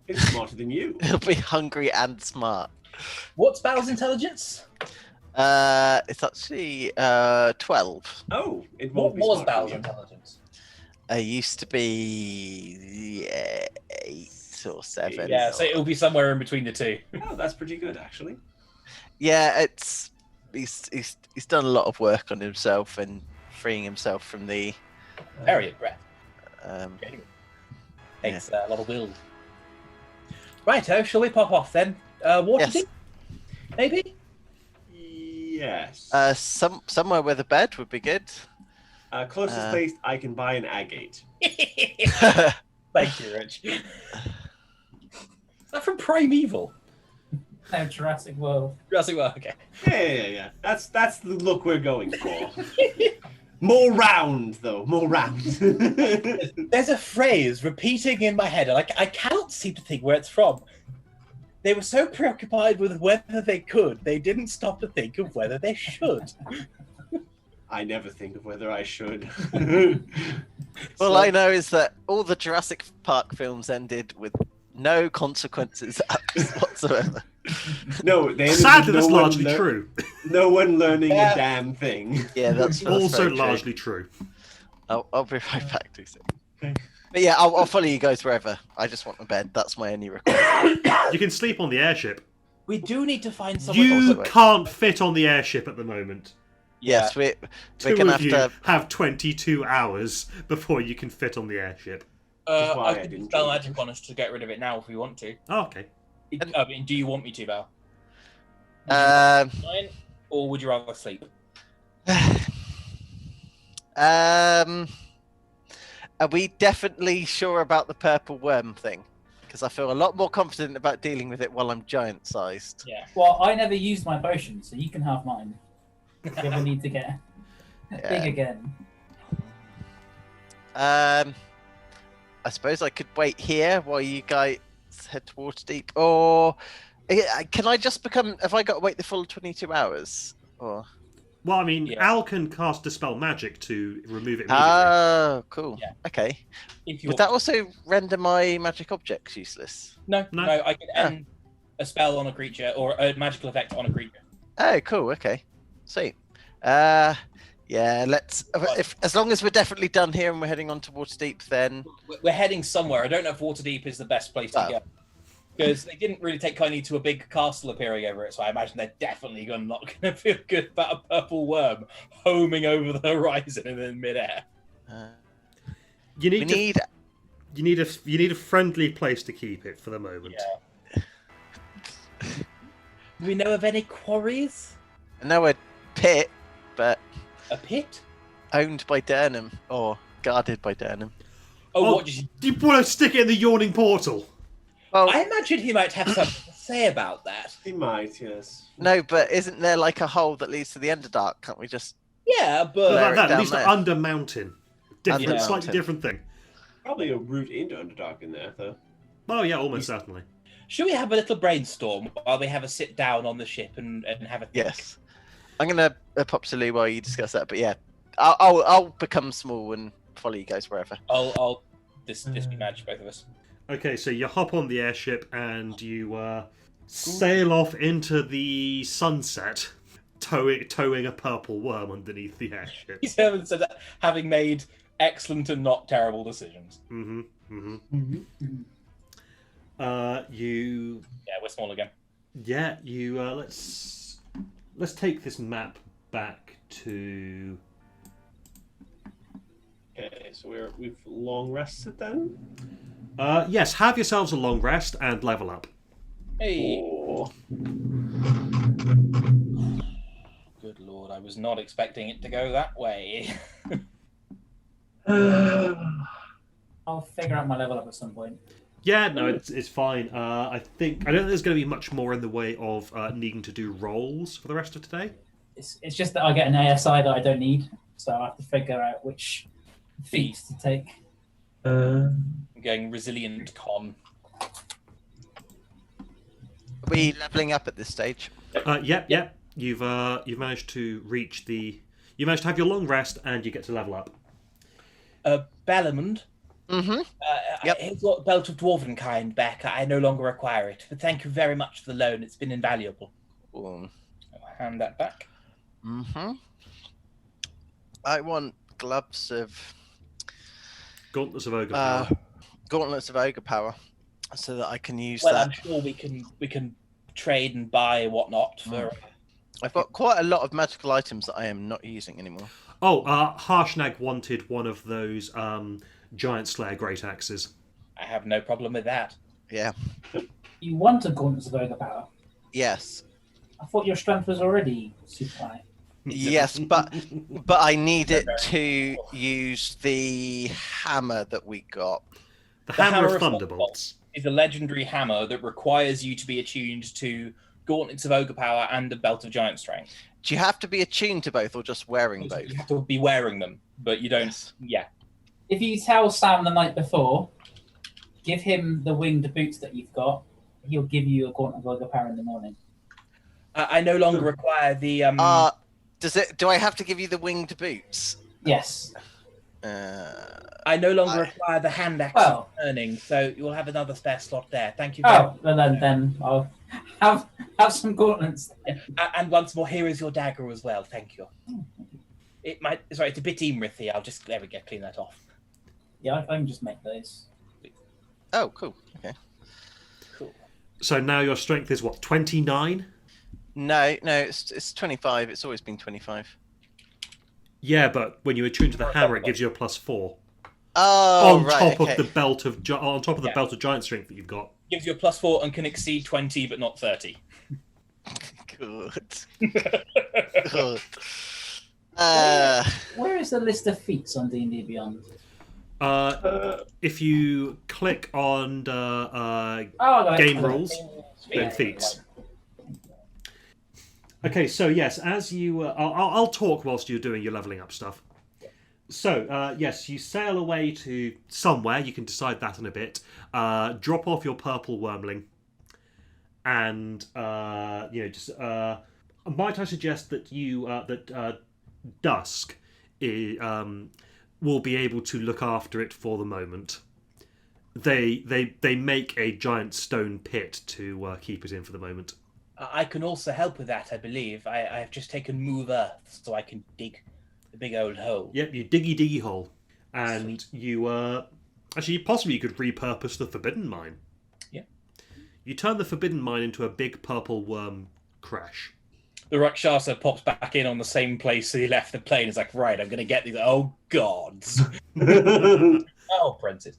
It's smarter than you. it'll be hungry and smart. What's Bal's intelligence? It's actually 12. Oh, it What won't be was smart Bal's than you. intelligence? It used to be 8 or 7. Yeah, so it'll be somewhere in between the two. Oh, that's pretty good, actually. Yeah, he's done a lot of work on himself and freeing himself from the Very breath. Yeah. Takes a lot of will. Righto, shall we pop off then? Water Yes. tea? Maybe? Yes. Somewhere with a bed would be good. Closest place I can buy an agate. Thank you, Rich. Is that from Primeval? No, Jurassic World. Jurassic World, okay. Yeah. That's the look we're going for. More round, though. More round. There's a phrase repeating in my head, and I cannot seem to think where it's from. They were so preoccupied with whether they could, they didn't stop to think of whether they should. I never think of whether I should. All I know is that all the Jurassic Park films ended with no consequences whatsoever. No, they ended Sadly, with that's no one largely true. No one learning Yeah. a damn thing. Yeah, that's Also very true. largely true. I'll be right back to it. But yeah, I'll follow you guys wherever. I just want my bed. That's my only request. You can sleep on the airship. We do need to find someone. You also- can't fit on the airship at the moment. Yes, we're Two gonna of you have to. have 22 hours before you can fit on the airship. That's why I I could didn't spell do it. magic on us to get rid of it now if we want to. Oh, okay. I mean, do you want me to, Val? Fine, or would you rather sleep? Are we definitely sure about the purple worm thing? Because I feel a lot more confident about dealing with it while I'm giant-sized. Yeah. Well, I never used my potion, so you can have mine. If you ever need to get big again. I suppose I could wait here while you guys head towards deep, or can I just become? Have I got to wait the full 22 hours? Or Well, I mean, Yeah. Al can cast Dispel Magic to remove it immediately. oh, cool. Yeah. Okay. If you Would that also render my magic objects useless? No, No. I could end a spell on a creature or a magical effect on a creature. Oh, cool. Okay. Sweet. Yeah. Let's. If as long as we're definitely done here and we're heading on towards deep, then We're heading somewhere. I don't know if Waterdeep is the best place to Oh. go. Because they didn't really take kindly to a big castle appearing over it, so I imagine they're definitely not going to feel good about a purple worm homing over the horizon and in midair. You we need, to, need. you need a friendly place to keep it for the moment. Yeah. Do we know of any quarries? I know a pit, but A pit? owned by Durnham or guarded by Durnham. Oh, Oh. what did you... Do you want to stick it in the yawning portal? Well, I imagine he might have something to say about that. He might, yes. no, but isn't there like a hole that leads to the Underdark? Can't we just? Yeah, But but... Lower it at down least there. under mountain. Different, Under slightly mountain. different thing. Probably a route into Underdark in there, though. Oh yeah, almost certainly. Should we have a little brainstorm while we have a sit down on the ship and have a think? Yes. I'm gonna pop to Lou while you discuss that. But yeah, I'll become small and follow you guys wherever. I'll this be match both of us. Okay, so you hop on the airship and you sail off into the sunset, towing a purple worm underneath the airship. He's having made excellent and not terrible decisions. Mm-hmm. Mm-hmm. You Yeah, we're small again. let's take this map back to. Okay, so we've long rested then? Yes, have yourselves a long rest and level up. Hey, Oh. good lord, I was not expecting it to go that way. I'll figure out my level up at some point. Yeah, no, it's fine. I don't think there's going to be much more in the way of needing to do rolls for the rest of today. It's just that I get an ASI that I don't need, so I have to figure out which feats to take. I'm going resilient con. Are we leveling up at this stage? Yep. You've managed to reach the. You managed to have your long rest and you get to level up. Bellamond. Mm-hmm. Yep. He's got Belt of Dwarvenkind back. I no longer require it, but thank you very much for the loan. It's been invaluable. Mm-hmm. I'll hand that back. I want gloves of Gauntlets of Ogre Power. gauntlets of ogre power, so that I can use Well, that. I'm sure we can trade and buy whatnot for. I've got quite a lot of magical items that I am not using anymore. Oh, Harshnag wanted one of those Giant Slayer Great Axes. I have no problem with that. Yeah. You want a Gauntlets of Ogre Power? Yes. I thought your strength was already super high. Yes, but I need it to use the hammer that we got. The The Hammer Hammer of of Thunderbolts. It's a legendary hammer that requires you to be attuned to Gauntlets of Ogre Power and the Belt of Giant Strength. Do you have to be attuned to both or just wearing both? You have to be wearing them, but you don't. Yes. Yeah. If you tell Sam the night before, give him the winged boots that you've got, he'll give you a gauntlet of Ogre Power in the morning. I no longer require the. Do I have to give you the winged boots? Yes. I no longer require the hand axe Well- turning, so you'll have another spare slot there. Thank you very much. Oh, well then I'll have some gauntlets. Then. And once more, here is your dagger as well. Thank you. It might. Sorry, it's a bit Imrithy. I'll just there we go. Clean that off. Yeah, I can just make those. Oh, cool. Okay. Cool. So now your strength is what, 29? No, it's 25. It's always been 25. Yeah, but when you attune to the hammer, it gives you a +4 Oh, on right. top Okay. of the belt of belt of giant strength that you've got. Gives you a +4 and can exceed 20, but not 30. Good. Good. Where is the list of feats on D&D Beyond? If you click on game rules, then feats. Okay, so yes, as you, I'll talk whilst you're doing your leveling up stuff. So yes, you sail away to somewhere. You can decide that in a bit. Drop off your purple wormling, and might I suggest that you Dusk will be able to look after it for the moment. They make a giant stone pit to keep it in for the moment. I can also help with that, I believe. I have just taken Move Earth, so I can dig the big old hole. Yep, you diggy hole, and you actually possibly you could repurpose the Forbidden Mine. Yeah. You turn the Forbidden Mine into a big purple worm crash. The Rakshasa pops back in on the same place he left the plane. It's like, right, I'm going to get these. Oh, gods. Oh, princess.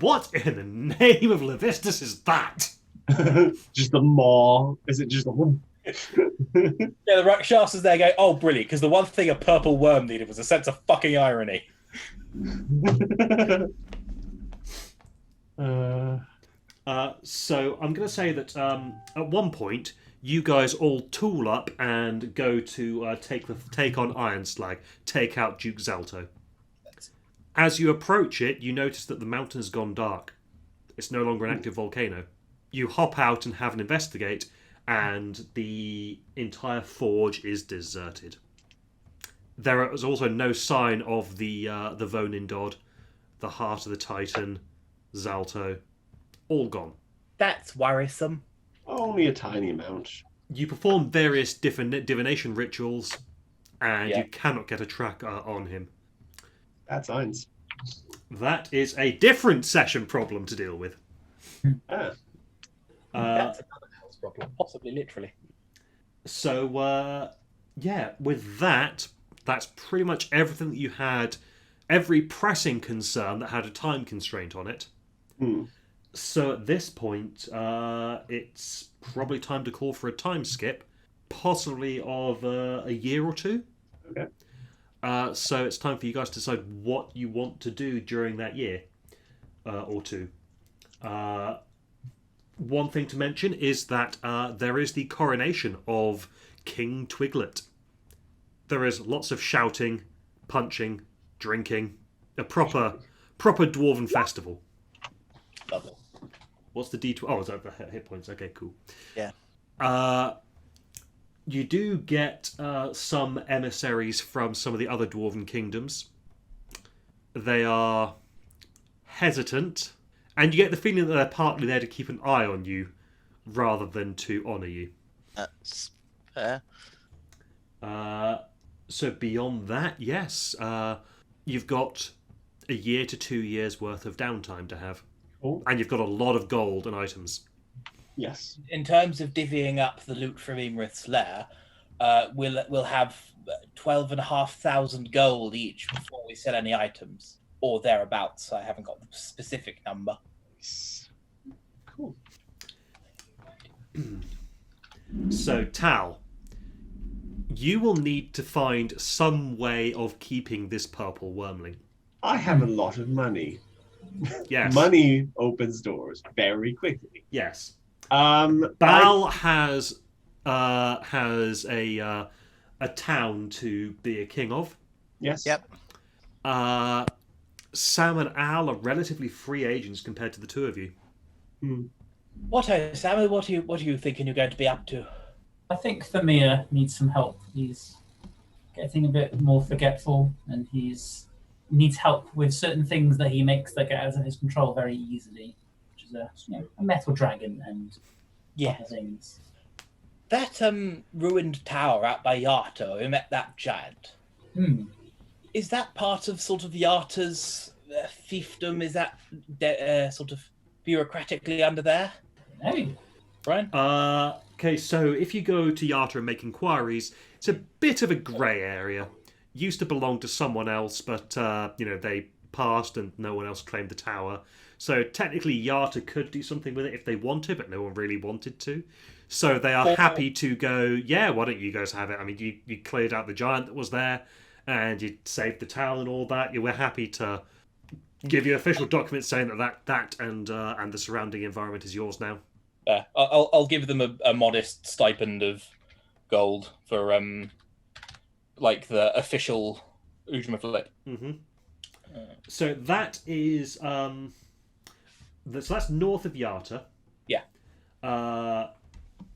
What in the name of Levistus is that? Just the maw. Is it just a whole... Yeah, the Rakshasa's there going, oh, brilliant, because the one thing a purple worm needed was a sense of fucking irony. So I'm going to say that at one point you guys all tool up and go to take on Iron Slag, take out Duke Zalto. As you approach it, you notice that the mountain has gone dark. It's no longer an active volcano. You hop out and have an investigate, and the entire forge is deserted. There is also no sign of the Vonindod, the Heart of the Titan, Zalto. All gone. That's worrisome. Only a tiny amount. You perform various divination rituals, and Yeah. you cannot get a track on him. Bad signs. That is a different session problem to deal with. Ah. That's another health problem, possibly literally. So, yeah, with that, that's pretty much everything that you had, every pressing concern that had a time constraint on it. Hmm. So at this point, it's probably time to call for a time skip, possibly of a year or two. Okay. So it's time for you guys to decide what you want to do during that year or two. One thing to mention is that there is the coronation of King Twiglet. There is lots of shouting, punching, drinking, a proper dwarven festival. Lovely. What's the D12? Oh, it's over hit points. Okay, cool. Yeah. You do get some emissaries from some of the other dwarven kingdoms. They are hesitant, and you get the feeling that they're partly there to keep an eye on you rather than to honour you. That's fair. So beyond that, yes, you've got a year to 2 years worth of downtime to have. Cool. And you've got a lot of gold and items. Yes. In terms of divvying up the loot from Imrith's lair, we'll have 12,500 gold each before we sell any items, or thereabouts. I haven't got the specific number. Cool. So, Tal, you will need to find some way of keeping this purple wormling. I have a lot of money. Yes. Money opens doors very quickly. Yes. I Bal has has a town to be a king of. Yes. Yep. Sam and Al are relatively free agents compared to the two of you. What are Samuel? What are you thinking you're going to be up to? I think Thamir needs some help. He's getting a bit more forgetful, and needs help with certain things that he makes that get out of his control very easily, which is a metal dragon and other things. That ruined tower out by Yarta, we met that giant. Is that part of sort of Yarta's fiefdom? Is that sort of bureaucratically under there? No. Brian? Okay, so if you go to Yata and make inquiries, it's a bit of a grey area. Used to belong to someone else, but they passed and no one else claimed the tower. So technically Yata could do something with it if they wanted, but no one really wanted to. So they are happy to go, yeah, why don't you guys have it? I mean, you cleared out the giant that was there, and you saved the town and all that. You were happy to give you official documents saying that and the surrounding environment is yours now. Yeah, I'll give them a modest stipend of gold for like the official Ujma So that is so that's north of Yata. Yeah.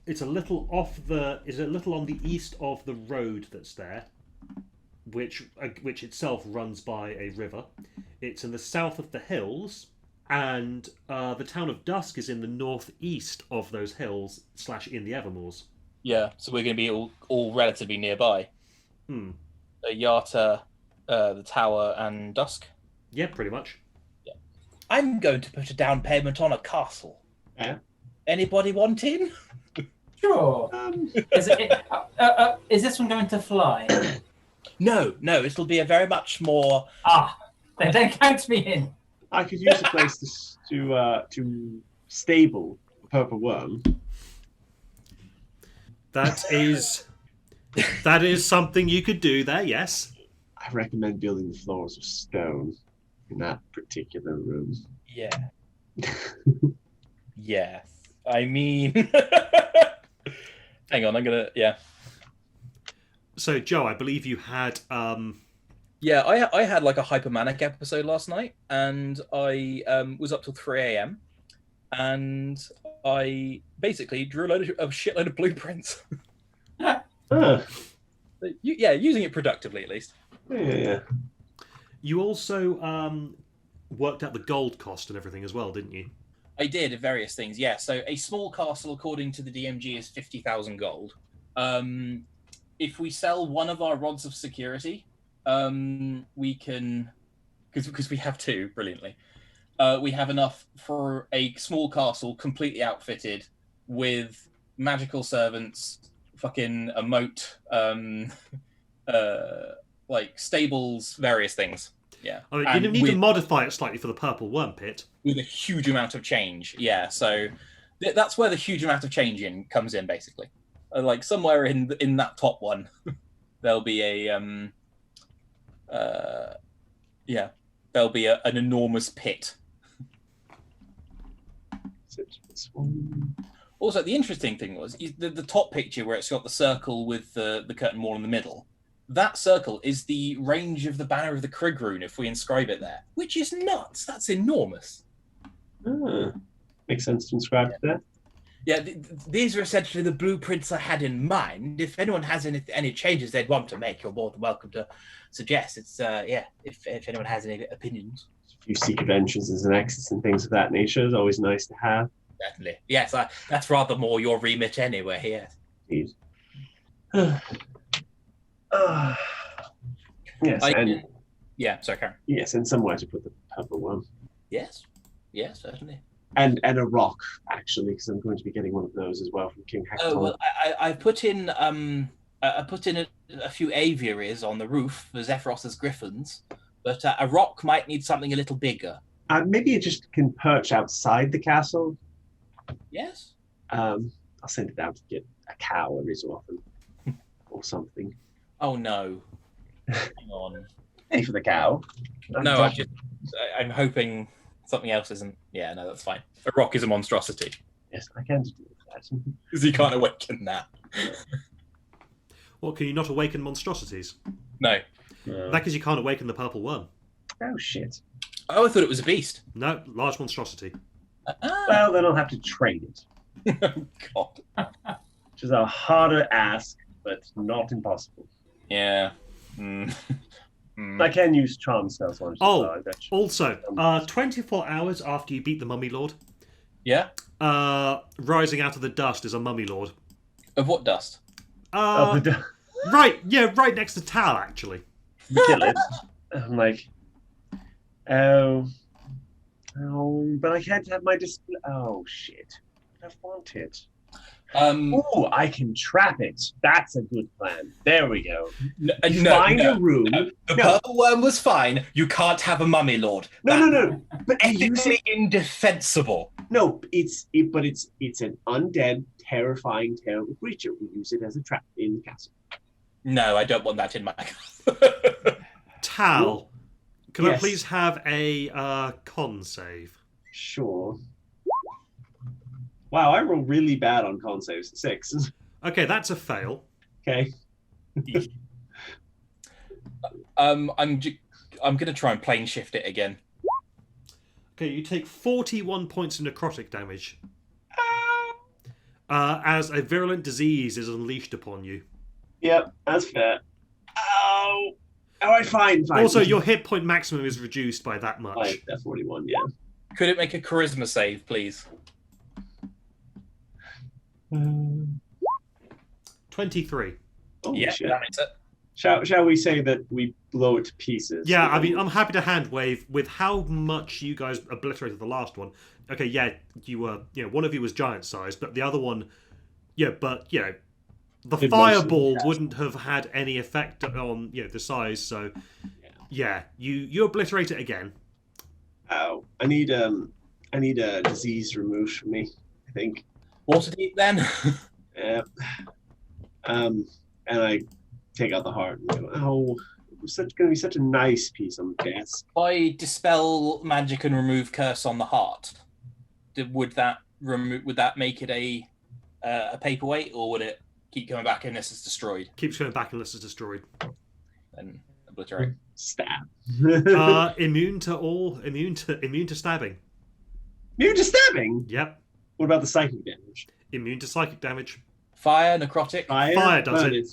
It's a little on the east of the road that's there, which itself runs by a river. It's in the south of the hills, and the town of Dusk is in the northeast of those hills / in the Evermoors. Yeah, so we're going to be all relatively nearby. Yarta, the tower, and Dusk. Yeah, pretty much. Yeah. I'm going to put a down payment on a castle. Yeah. Anybody want in? Sure. Is this one going to fly? No, it'll be a very much more... Then don't count me in. I could use a place to stable a purple worm. That is something you could do there, yes. I recommend building the floors of stone in that particular room. Yeah. Yes. I mean... Hang on, I'm going to... Yeah. So, Joe, I believe you had... Yeah, I had like a hypermanic episode last night, and I was up till 3 a.m. and I basically drew a shitload of blueprints. Using it productively at least. Yeah. You also worked out the gold cost and everything as well, didn't you? I did various things, yeah. So a small castle, according to the DMG, is 50,000 gold. If we sell one of our rods of security, we can, because we have two, brilliantly, we have enough for a small castle completely outfitted with magical servants, fucking a moat, like stables, various things. Yeah. I mean, you need to modify it slightly for the purple worm pit. With a huge amount of change, yeah. So that's where the huge amount of change comes in, basically. Like somewhere in that top one, there'll be an enormous pit. Also, the interesting thing was the top picture where it's got the circle with the curtain wall in the middle. That circle is the range of the banner of the Krigg rune if we inscribe it there, which is nuts. That's enormous. Makes sense to inscribe it there. Yeah, these are essentially the blueprints I had in mind. If anyone has any changes they'd want to make, you're more than welcome to suggest. It's if anyone has any opinions. A few secret entrances and exits and things of that nature is always nice to have. Definitely. Yes, that's rather more your remit anyway, yes. Indeed. Yes, sorry, Karen. Yes, and somewhere to put the purple one. Yes, certainly. And a rock, actually, because I'm going to be getting one of those as well from King Hector. Oh well, I put in a few aviaries on the roof for Zephyros's griffins, but a rock might need something a little bigger. Maybe it just can perch outside the castle. Yes. I'll send it down to get a cow every so often, or something. Oh no! Hang on. Pay for the cow. No, I'm hoping something else isn't. Yeah, no, that's fine. A rock is a monstrosity. Yes, I can do that. Because you can't awaken that. What, can you not awaken monstrosities? No. That because you can't awaken the purple worm. Oh shit. Oh, I thought it was a beast. No, large monstrosity. Well, then I'll have to trade it, God. which is a harder ask, but not impossible. Yeah. Mm. I can use charm spells on it. Oh, also, 24 hours after you beat the Mummy Lord, Yeah? rising out of the dust is a Mummy Lord. Of what dust? Right next to Tal, actually. Kill it. I'm like, oh, but I can't have my display. Oh shit! I want it. Oh, I can trap it. That's a good plan. There we go. Find a room. The purple worm was fine. You can't have a mummy lord. No. But Ethically indefensible. No, it's an undead, terrifying, terrible creature. We use it as a trap in the castle. No, I don't want that in my. Tal, can I Yes. please have a con save? Sure. Wow, I rolled really bad on con saves. 6. Okay, that's a fail. Okay. I'm gonna try and plane shift it again. Okay, you take 41 points of necrotic damage. As a virulent disease is unleashed upon you. Yep, that's fair. Oh. All right, fine. Also, your hit point maximum is reduced by that much. Like, that's 41, yeah. Could it make a charisma save, please? 23. Oh, Yeah, shit. that makes it. Shall we say that we blow it to pieces? Yeah, I mean, I'm happy to hand wave with how much you guys obliterated the last one. Okay, yeah, you were, one of you was giant sized, but the other one, the Did fireball mostly, wouldn't have had any effect on the size. So, yeah, you obliterate it again. Oh, I need a disease removed from me, I think. Water deep then. Yeah. And I take out the heart and go, oh, it's going to be such a nice piece on the desk. By dispel magic and remove curse on the heart, would that make it a paperweight, or would it keep coming back unless it's destroyed? Keeps going back unless it's destroyed. Then obliterate. Stab. Immune to stabbing. Immune to stabbing? Yep. What about the psychic damage? Immune to psychic damage. Fire, necrotic. Fire does it.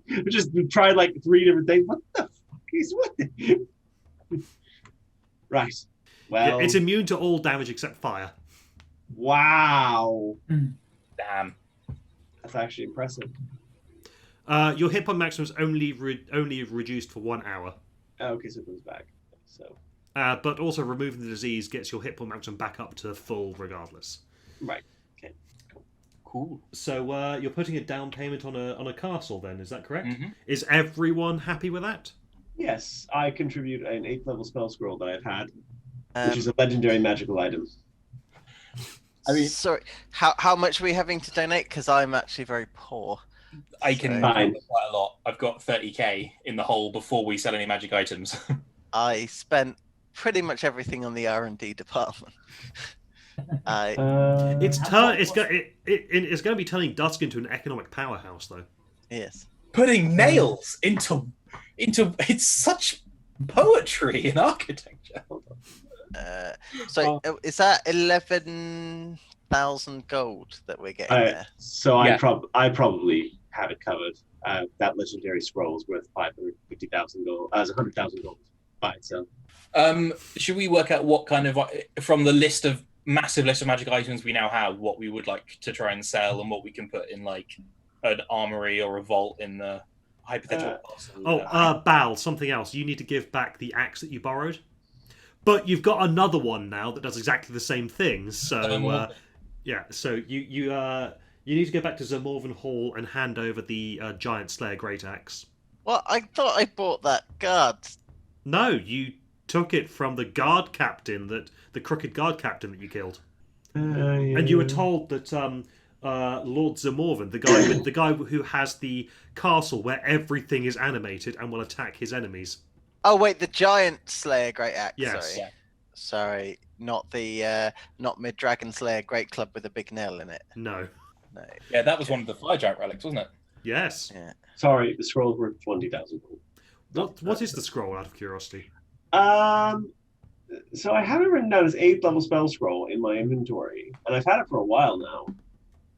We just tried like 3 different things. What the fuck is what? Right. Well, It's immune to all damage except fire. Wow. Damn. That's actually impressive. Your hit point maximum is only reduced for 1 hour. Oh, okay, so it comes back. So. But also removing the disease gets your hit point maximum back up to full regardless. Right. Cool. So you're putting a down payment on a castle then, is that correct? Mm-hmm. Is everyone happy with that? Yes, I contribute an 8th level spell scroll that I've had, which is a legendary magical item. I mean, sorry, how much are we having to donate? Because I'm actually very poor. I can Fine. quite a lot. I've got 30k in the hole before we sell any magic items. I spent pretty much everything on the R&D department. It's going to be turning Dusk into an economic powerhouse, though. Yes. Putting nails into it's such poetry in architecture. Is that 11,000 gold that we're getting there? So Yeah. I probably have it covered. That legendary scroll is worth 550,000 gold. It's 100,000 gold by itself. Should we work out what kind of, from the massive list of magic items we now have, what we would like to try and sell and what we can put in like an armory or a vault in the hypothetical castle? Bal, something else. You need to give back the axe that you borrowed. But you've got another one now that does exactly the same thing. So, so you need to go back to Zermorven Hall and hand over the Giant Slayer Great Axe. Well, I thought I bought that guard. No, you took it from the guard captain, the crooked guard captain that you killed. And you were told that Lord Zermorven, the guy who has the castle where everything is animated and will attack his enemies. Oh wait, the Giant Slayer Great Axe. Yes. Sorry. Yeah. Sorry, not Mid Dragon Slayer Great Club with a big nail in it. No. No. Yeah, that was one of the fire giant relics, wasn't it? Yes. Yeah. Sorry, the scroll's worth 20,000 gold. What is the scroll, out of curiosity? So I have it written down as 8th level spell scroll in my inventory, and I've had it for a while now.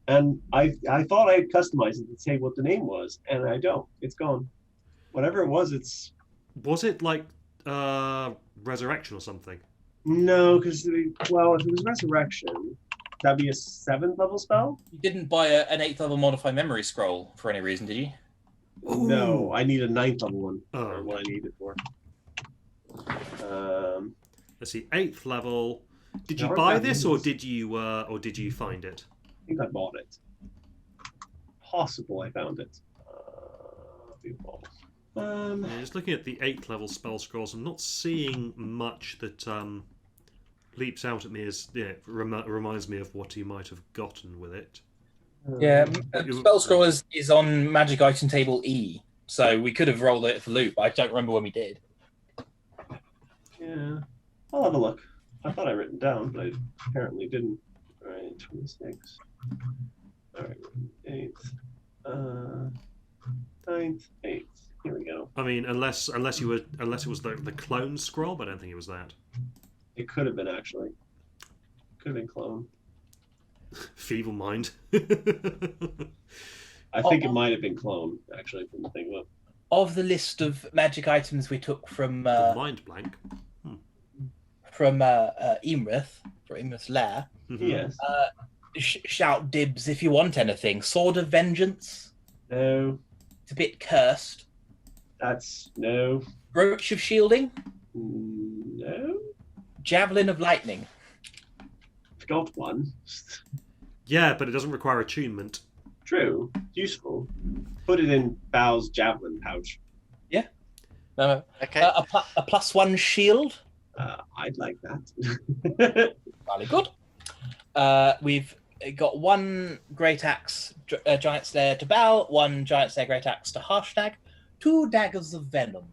And I thought I had customized it to say what the name was, and I don't. It's gone. Whatever it was, it's Was it like resurrection or something? no, because well, if it was resurrection, that'd be a 7th level spell. You didn't buy an 8th level modify memory scroll for any reason, did you? No, I need a 9th level one for Oh. what I need it for. Let's see, 8th level. Did you No, buy that this, is- or did you find it? I think I bought it. Possible I found it. View balls. Yeah, just looking at the 8th level spell scrolls, I'm not seeing much that leaps out at me as reminds me of what you might have gotten with it. Yeah, spell scroll is on magic item table E, so we could have rolled it for loot, but I don't remember when we did. Yeah, I'll have a look. I thought I written down, but I apparently didn't. All right, 26. All right, 8th, 9th, 8th. Here we go. I mean, unless it was the clone scroll, but I don't think it was that. It could have been actually. Could have been clone. Feeble mind. I think it might have been clone actually from the thing. Look. Of the list of magic items we took from The mind blank. Imrith, for Imrith's lair, Mhm. Yes. shout dibs if you want anything. Sword of Vengeance, No. it's a bit cursed. That's no. Brooch of Shielding, No. Javelin of Lightning. I've got one. Yeah, but it doesn't require attunement. True. Useful. Put it in Bao's javelin pouch. Okay. A +1 shield, I'd like that. really good. We've got one Great Axe Giant Slayer to Bal, one Giant Slayer Great Axe to Harshnag, 2 daggers of venom.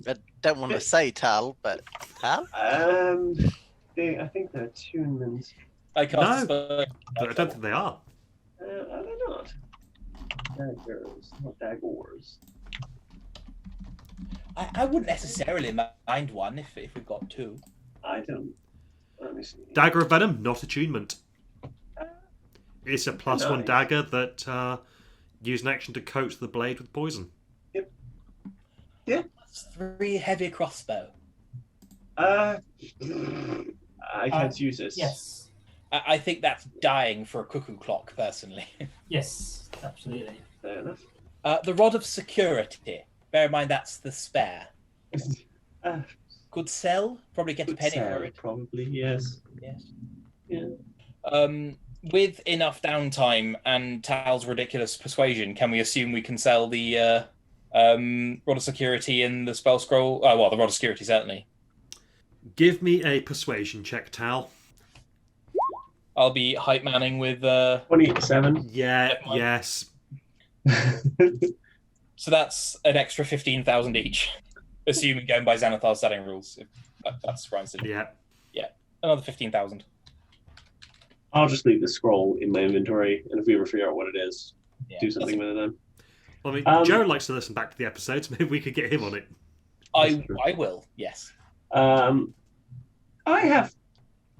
I don't want to say Tal, but Tal? I think they're attunements. I cast No. a spell. But I don't think they are. Are they not? Daggers, not daggers. I wouldn't necessarily mind one if we've got 2. I don't. Let me see. Dagger of Venom, not attunement. It's a +1 Nice. dagger that use an action to coat the blade with poison. That's 3 heavy crossbow. I can't use this. Yes. I think that's dying for a cuckoo clock, personally. Yes, absolutely. Fair enough. The Rod of Security. Bear in mind that's the spare. Could sell. Probably get a penny for it. Probably, yes. Yes. Yeah. With enough downtime and Tal's ridiculous persuasion, can we assume we can sell the Rod of Security and the spell scroll? Oh, well, the Rod of Security, certainly. Give me a persuasion check, Tal. I'll be hype manning with... 27. Yeah, Never mind. yes. So that's an extra 15,000 each. Assuming going by Xanathar's setting rules. If that's right. Yeah. Another 15,000. I'll just leave the scroll in my inventory, and if we ever figure out what it is, Yeah. do something with it then. I mean, Um, Joe likes to listen back to the episodes. Maybe we could get him on it. I will, yes.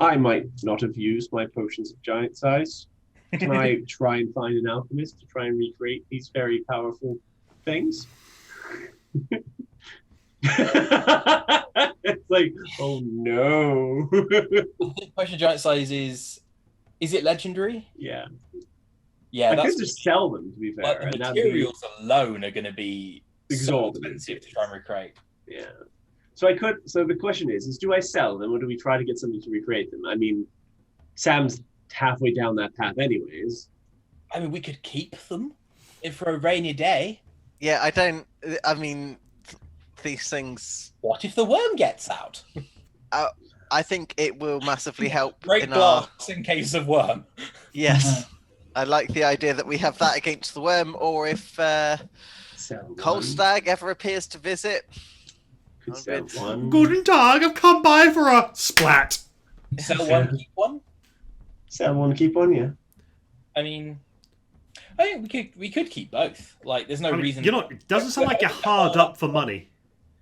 I might not have used my potions of giant size. Can I try and find an alchemist to try and recreate these very powerful things? It's like, oh no. I think Potion of Giant Size is it legendary? Yeah. Yeah, I that's could just sell them, to be fair. but the and that'd be- materials alone are going to be so Exorbitant. expensive to try and recreate. Yeah. So the question is do I sell them or do we try to get something to recreate them? I mean, Sam's halfway down that path anyways. I mean, we could keep them for a rainy day. Yeah, I mean, these things, What if the worm gets out? I think it will massively help Great in our... blocks in case of worm. Yes. I like the idea that we have that against the worm, or if Sell one. Colstag ever appears to visit. Could sell one. Guten Tag, I've come by for a splat. Sell one, keep one. Sell one, keep one, yeah. I mean, I think we could keep both. Like, there's no reason. You're not. It doesn't sound like you're hard up for money.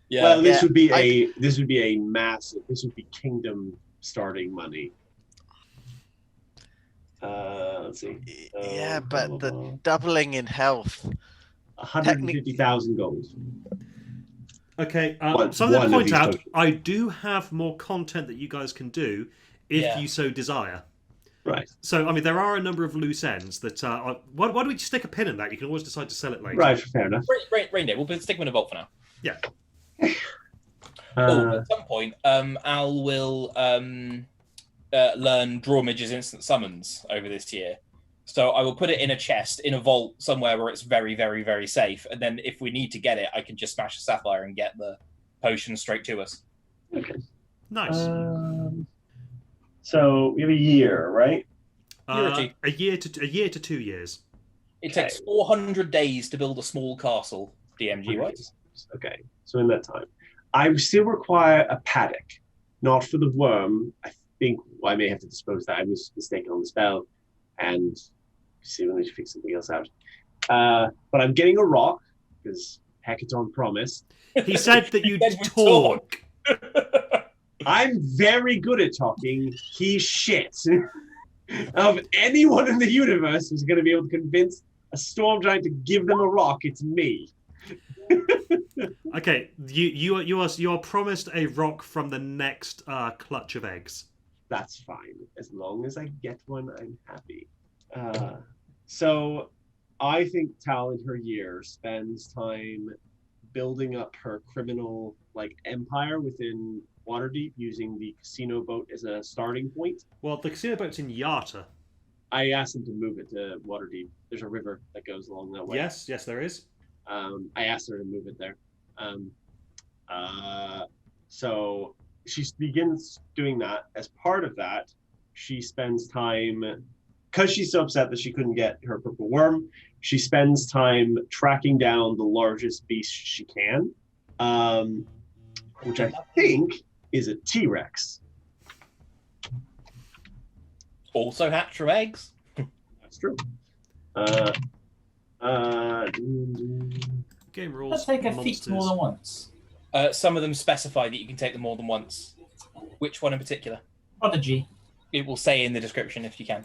Yeah. Well, this Yeah, would be a massive. This would be kingdom starting money. Let's see. Yeah, blah, but blah, the blah. doubling in health. 150,000 gold. Okay. One Something to of point these out. tokens. I do have more content that you guys can do if Yeah. you so desire. Right. So, I mean, there are a number of loose ends that. Why don't we just stick a pin in that? You can always decide to sell it later. Right. Fair enough. Rain Day. We'll stick him in a vault for now. Yeah. At some point, Al will learn Draw Midge's instant summons over this year. So I will put it in a chest in a vault somewhere where it's very, very, very safe. And then if we need to get it, I can just smash a sapphire and get the potion straight to us. Okay. Nice. So we have a year, right? A year to 2 years. It takes 400 days to build a small castle, DMG wise. Okay. So in that time, I still require a paddock, not for the worm. I think I may have to dispose of that. I was mistaken on the spell, and see when we should figure something else out. But I'm getting a rock because Hecaton promised. He said that you He said we talk. I'm very good at talking. He's shit. Of anyone in the universe who's going to be able to convince a storm giant to give them a rock, it's me. Okay, you are promised a rock from the next clutch of eggs. That's fine. As long as I get one, I'm happy. So I think Tal in her year spends time building up her criminal empire within Waterdeep using the casino boat as a starting point. Well, the casino boat's in Yarta. I asked him to move it to Waterdeep. There's a river that goes along that way. Yes, there is. I asked her to move it there. So she begins doing that. As part of that, she spends time, because she's so upset that she couldn't get her purple worm, she spends time tracking down the largest beast she can, which I think is a T-Rex. Also hatch from eggs. That's true. Game rules. Let's take a feat monsters. more than once. Some of them specify that you can take them more than once. Which one in particular? Prodigy. It will say in the description if you can.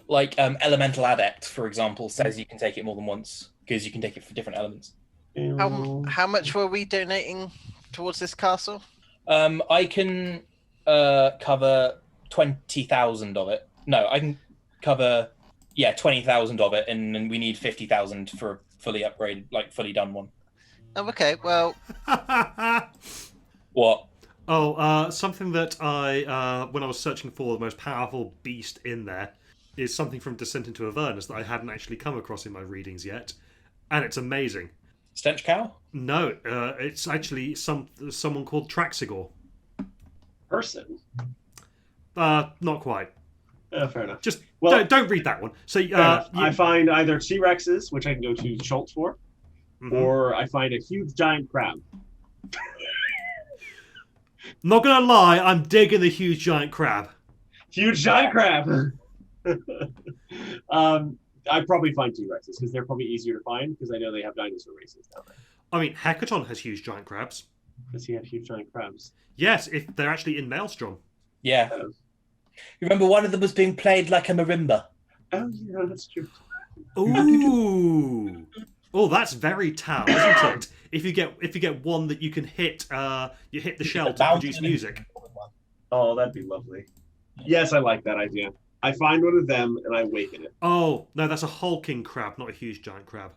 Like Elemental Adept, for example, says you can take it more than once because you can take it for different elements. How much were we donating towards this castle? I can cover 20,000 of it. No, I can cover 20,000 of it, and then we need 50,000 for a fully upgraded, fully done one. Oh, okay. Well, What? Something that I, when I was searching for the most powerful beast in there, is something from Descent into Avernus that I hadn't actually come across in my readings yet, and it's amazing. Stench Cow? No, it's actually someone called Traxigor. Person. Not quite. Fair enough. Just Well, don't read that one. So I find either T-Rexes, which I can go to Schultz for, or I find a huge giant crab. Not gonna lie, I'm digging the huge giant crab. Huge giant crab! I'd probably find T-Rexes, because they're probably easier to find, because I know they have dinosaur races down there. I mean, Hecaton has huge giant crabs. Does he have huge giant crabs? Yes, if they're actually in Maelstrom. Yeah. Oh. You remember one of them was being played like a marimba? Oh, yeah, that's true. Ooh. Oh, that's very Tau, isn't it? If you get one that you can hit, you hit the shell to produce music. Oh, that'd be lovely. Yes, I like that idea. I find one of them and I awaken it. Oh no, that's a hulking crab, not a huge giant crab.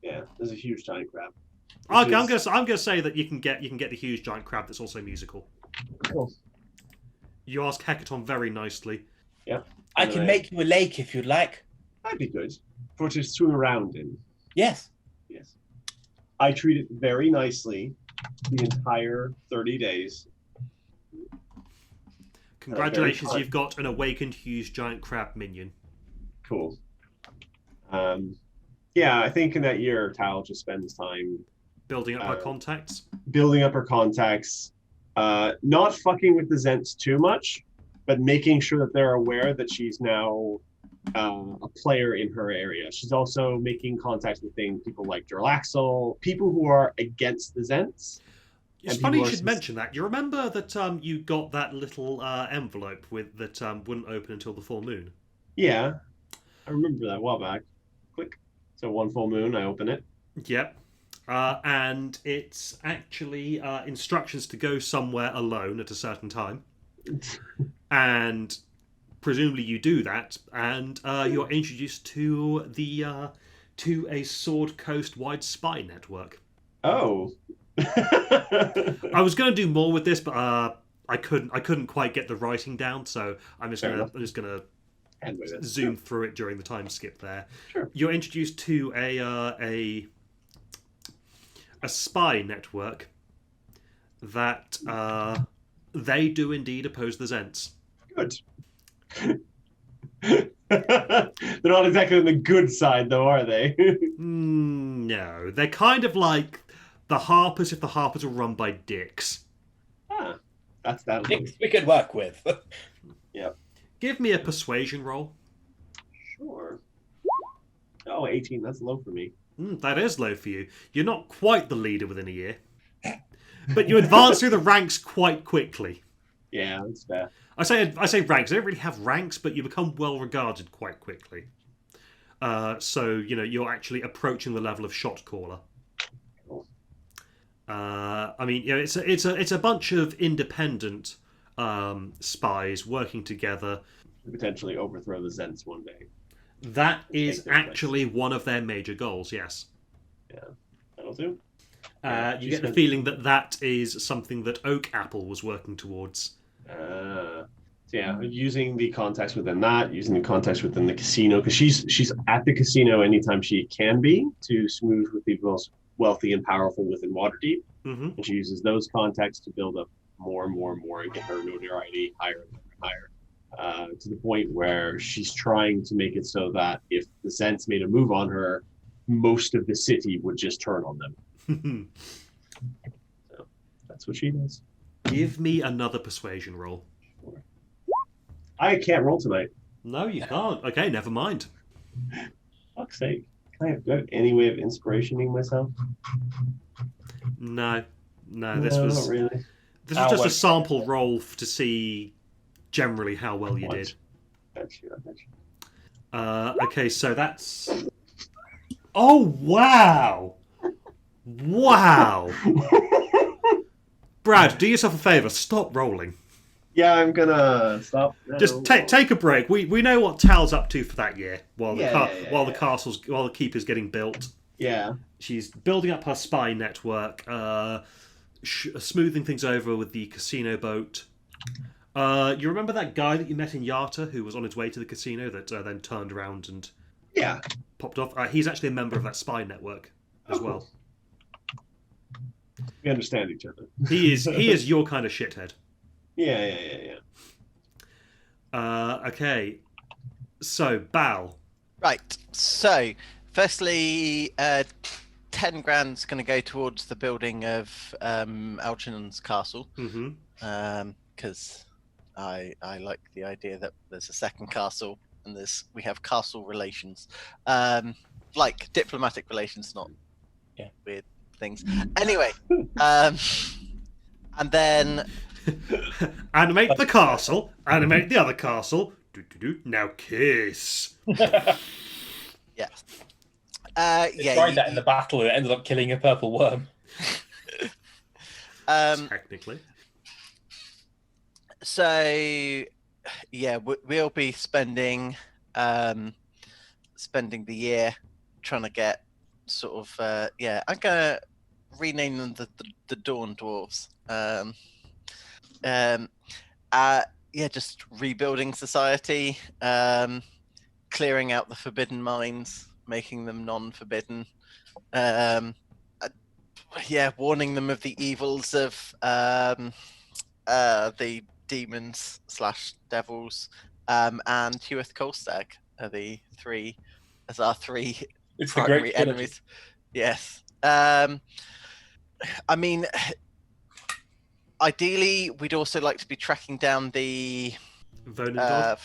Yeah, there's a huge giant crab. Okay, I'm gonna say that you can get the huge giant crab that's also musical. Cool. You ask Hecaton very nicely. Yeah. I can make you a lake if you'd like. That'd be good. For it to swim around in. Yes. Yes. I treat it very nicely the entire 30 days. Congratulations, you've got an awakened huge giant crab minion. Cool. Yeah, I think in that year, Tal just spends time Building up her contacts. building up her contacts, not fucking with the Zents too much, but making sure that they're aware that she's now a player in her area. She's also making contact with people like Durlaxle, people who are against the Zents. It's And funny you people are should mention that. You remember that you got that little envelope with that wouldn't open until the full moon? Yeah, I remember that a while back. Click. So one full moon, I open it. Yep. And it's actually instructions to go somewhere alone at a certain time. And presumably you do that, and you're introduced to to a Sword Coast wide spy network. Oh. I was going to do more with this, but I couldn't quite get the writing down, so I'm just gonna zoom through it during the time skip there. Sure. You're introduced to a spy network that they do indeed oppose the Zents. Good. They're not exactly on the good side, though, are they? No, they're kind of like the Harpers if the Harpers were run by dicks. Ah, that's that. Dicks we could work with. Yep. Give me a persuasion roll. Sure. Oh, 18. That's low for me. That is low for you. You're not quite the leader within a year, but you advance through the ranks quite quickly. Yeah, that's fair. I say ranks. I don't really have ranks, but you become well regarded quite quickly. So you're actually approaching the level of shot caller. Cool. I mean, it's a bunch of independent spies working together. Potentially overthrow the Zents one day. That is actually one of their major goals. Yes. Yeah, that'll do. You get the feeling that is something that Oak Apple was working towards. So yeah, using the context within that, using the context within the casino, because she's at the casino anytime she can be to smooth with the most wealthy and powerful within Waterdeep, and she uses those contexts to build up more and more and more and get her notoriety higher and higher, to the point where she's trying to make it so that if the Zents made a move on her, most of the city would just turn on them. So that's what she does. Give me another persuasion roll. I can't roll tonight. No, you can't. Okay, never mind. Fuck's sake. Can I have any way of inspirationing myself? No, this was not really. This was just a sample roll to see generally how well you did. I bet you. Okay, so that's... Oh, wow! Wow! Brad, do yourself a favour. Stop rolling. Yeah, I'm gonna stop. Just take a break. We know what Tal's up to for that year while the keeper's getting built. Yeah. She's building up her spy network, smoothing things over with the casino boat. You remember that guy that you met in Yarta who was on his way to the casino that then turned around and popped off? He's actually a member of that spy network as well. We understand each other. He is your kind of shithead. Yeah. Okay. So, Bal. Right. So, firstly, 10 grand's going to go towards the building of Algernon's castle. Because I like the idea that there's a second castle and we have castle relations. Like diplomatic relations, not weird things. Anyway, and then animate the castle, animate the other castle. Now kiss. Yeah. Tried that in the battle and it ended up killing a purple worm. Technically. So, yeah, we'll be spending the year trying to get sort of I'm gonna rename them the Dawn Dwarves. Just rebuilding society, clearing out the forbidden mines, making them non-forbidden. Warning them of the evils of the demons / devils, and Hewith Colstag are our three It's primary the great enemies. Yes. I mean, ideally, we'd also like to be tracking down the Vonendod?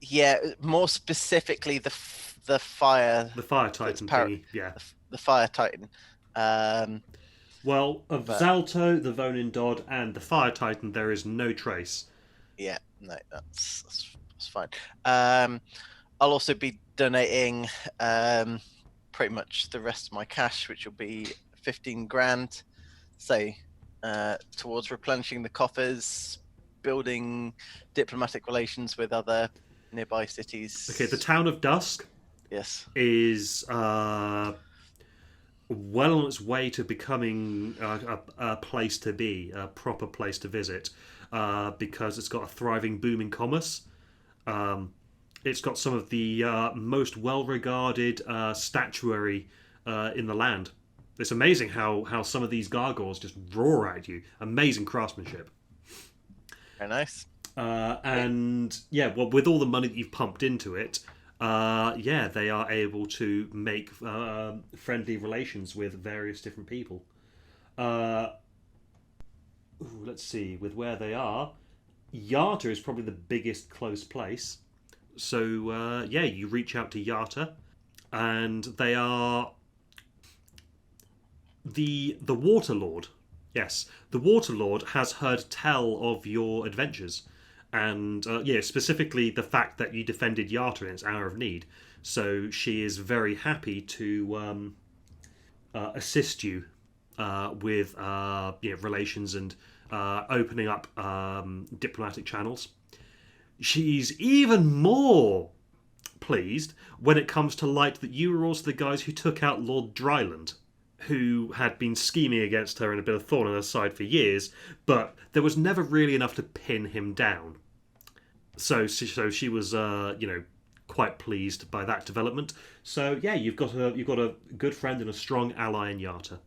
Yeah, more specifically the fire. The Fire Titan thingy, yeah. The Fire Titan. Well, of But- Zalto, the Vonin Dodd, and the Fire Titan, there is no trace. Yeah, no, that's fine. I'll also be donating pretty much the rest of my cash, which will be 15 grand, say, towards replenishing the coffers, building diplomatic relations with other nearby cities. Okay, the town of Dusk Yes. is well on its way to becoming a place to be, a proper place to visit, because it's got a thriving, booming commerce. It's got some of the most well-regarded statuary in the land. It's amazing how some of these gargoyles just roar at you. Amazing craftsmanship. Very nice. And yeah, well, with all the money that you've pumped into it, yeah, they are able to make friendly relations with various different people. Let's see, with where they are, Yarta is probably the biggest close place. So yeah, you reach out to Yarta, and they are the Waterlord. Yes, the Waterlord has heard tell of your adventures, and yeah, specifically the fact that you defended Yarta in its hour of need. So she is very happy to assist you with relations and opening up diplomatic channels. She's even more pleased when it comes to light that you were also the guys who took out Lord Dryland, who had been scheming against her and had been a thorn in her side for years, but there was never really enough to pin him down. So she was, quite pleased by that development. So yeah, you've got a good friend and a strong ally in Yarta.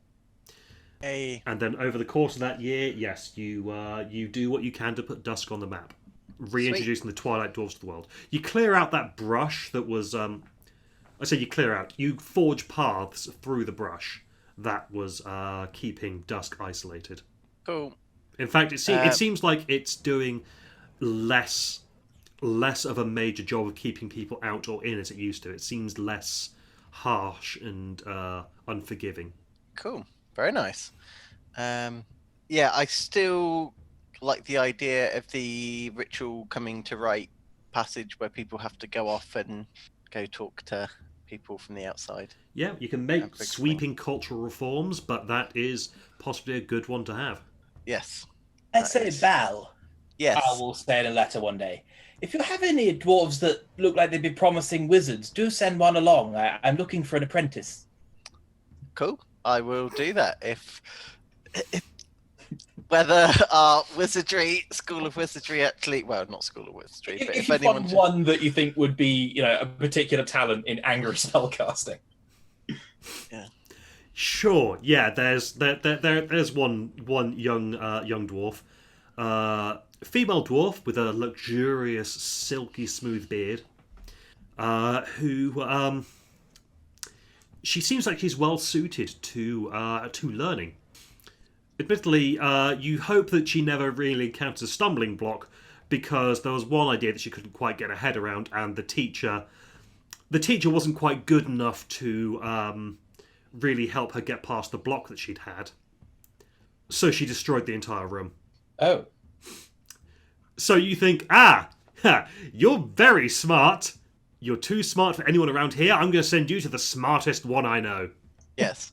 Hey. And then over the course of that year, yes, you do what you can to put Dusk on the map, reintroducing the Twilight Dwarves to the world. You clear out that brush that was, you forge paths through the brush that was keeping Dusk isolated. Cool. In fact, it seems like it's doing less of a major job of keeping people out or in as it used to. It seems less harsh and unforgiving. Cool. Very nice. Yeah, I still like the idea of the ritual coming to right passage where people have to go off and go talk to people from the outside. Yeah, you can make sweeping cultural reforms, but that is possibly a good one to have. Yes. I say, Val. Yes. I will say in a letter one day. If you have any dwarves that look like they'd be promising wizards, do send one along. I'm looking for an apprentice. Cool. I will do that. If whether our School of Wizardry actually, well, not School of Wizardry, but If if you anyone find one that you think would be, a particular talent in angry spellcasting. Sure. Yeah. There's one young dwarf, female dwarf with a luxurious, silky smooth beard, who she seems like she's well suited to learning. Admittedly, you hope that she never really encounters a stumbling block, because there was one idea that she couldn't quite get her head around, and the teacher wasn't quite good enough to really help her get past the block that she'd had. So she destroyed the entire room. Oh. So you think, you're very smart. You're too smart for anyone around here. I'm going to send you to the smartest one I know. Yes.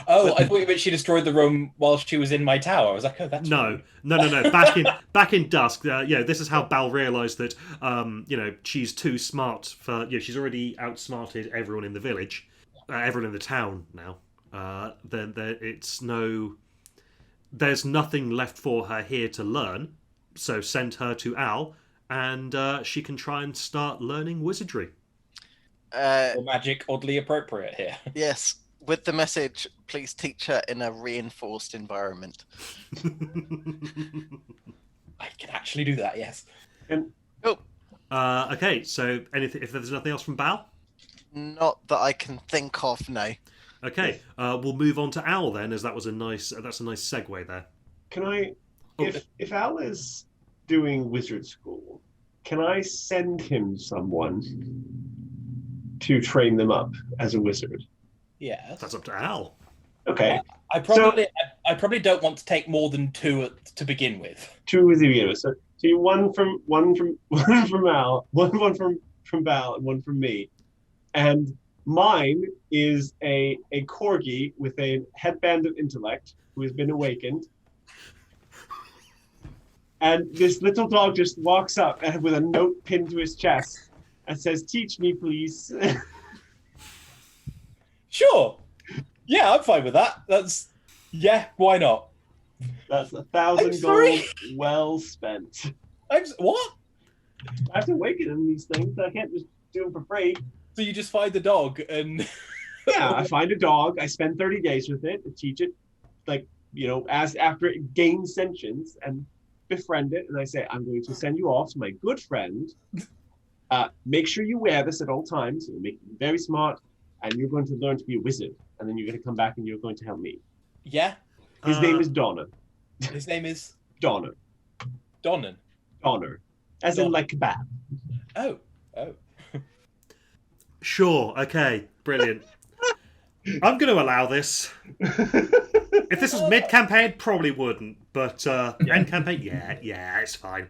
Oh, I thought you meant she destroyed the room while she was in my tower. I was like, oh, that's No. rude. Back in Dusk, this is how Bal realised that, she's too smart for. She's already outsmarted everyone in the village, everyone in the town now. Then there's nothing left for her here to learn. So send her to Al, and she can try and start learning wizardry. Or magic oddly appropriate here. Yes. With the message, please teach her in a reinforced environment. I can actually do that, yes. Okay, so if there's nothing else from Bal? Not that I can think of, no. Okay, we'll move on to Al then, as that's a nice segue there. Can I, if Al is doing wizard school, can I send him someone to train them up as a wizard? Yes. That's up to Al. Okay. I probably don't want to take more than 2 to begin with. 2 with you. So you one from Al, one from Val, and one from me. And mine is a corgi with a headband of intellect who has been awakened. And this little dog just walks up and with a note pinned to his chest and says, "Teach me, please." Sure. Yeah, I'm fine with that. Why not? That's 1,000 gold well spent. What? I have to awaken him these things. I can't just do them for free. So you just find the dog and... Yeah, I find a dog. I spend 30 days with it to teach it, as after it gains sentience and befriend it. And I say, I'm going to send you off to my good friend. Make sure you wear this at all times. It'll make you very smart. And you're going to learn to be a wizard. And then you're going to come back and you're going to help me. Yeah. His name is Donna. His name is... Donner. Donnan. Donner. As in like kebab. Oh. Sure, okay, brilliant. I'm going to allow this. If this was mid-campaign, probably wouldn't. But end campaign, yeah, it's fine.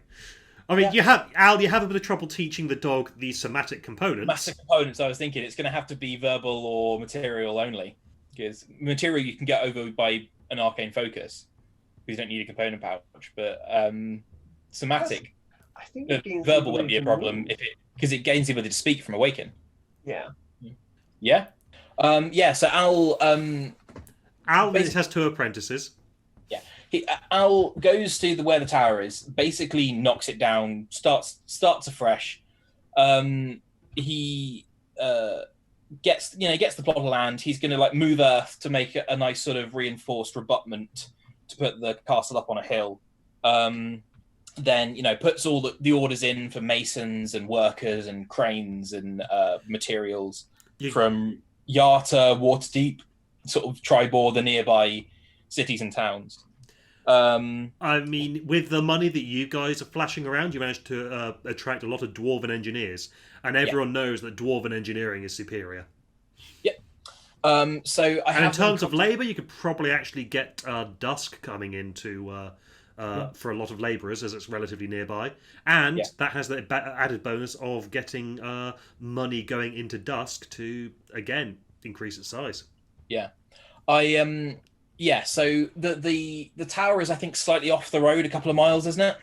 I mean, you have a bit of trouble teaching the dog the somatic components. Massive components, I was thinking. It's going to have to be verbal or material only. Because material you can get over by an arcane focus. Because you don't need a component pouch. But somatic, I think verbal won't be a problem because it gains the ability to speak from Awaken. Yeah. Yeah? So Al has 2 apprentices. Yeah. Al goes to where the tower is, basically knocks it down, starts afresh. He gets the plot of land. He's going to move earth to make a nice sort of reinforced rebutment to put the castle up on a hill. Then puts all the orders in for masons and workers and cranes and materials from Yarta, Waterdeep, sort of Tribor, the nearby cities and towns. I mean, with the money that you guys are flashing around, you managed to attract a lot of dwarven engineers, and everyone knows that dwarven engineering is superior. Yep. In terms of labour, you could probably actually get Dusk coming into for a lot of labourers, as it's relatively nearby, and that has the added bonus of getting money going into Dusk to again increase its size. Yeah, so the tower is, I think, slightly off the road, a couple of miles, isn't it?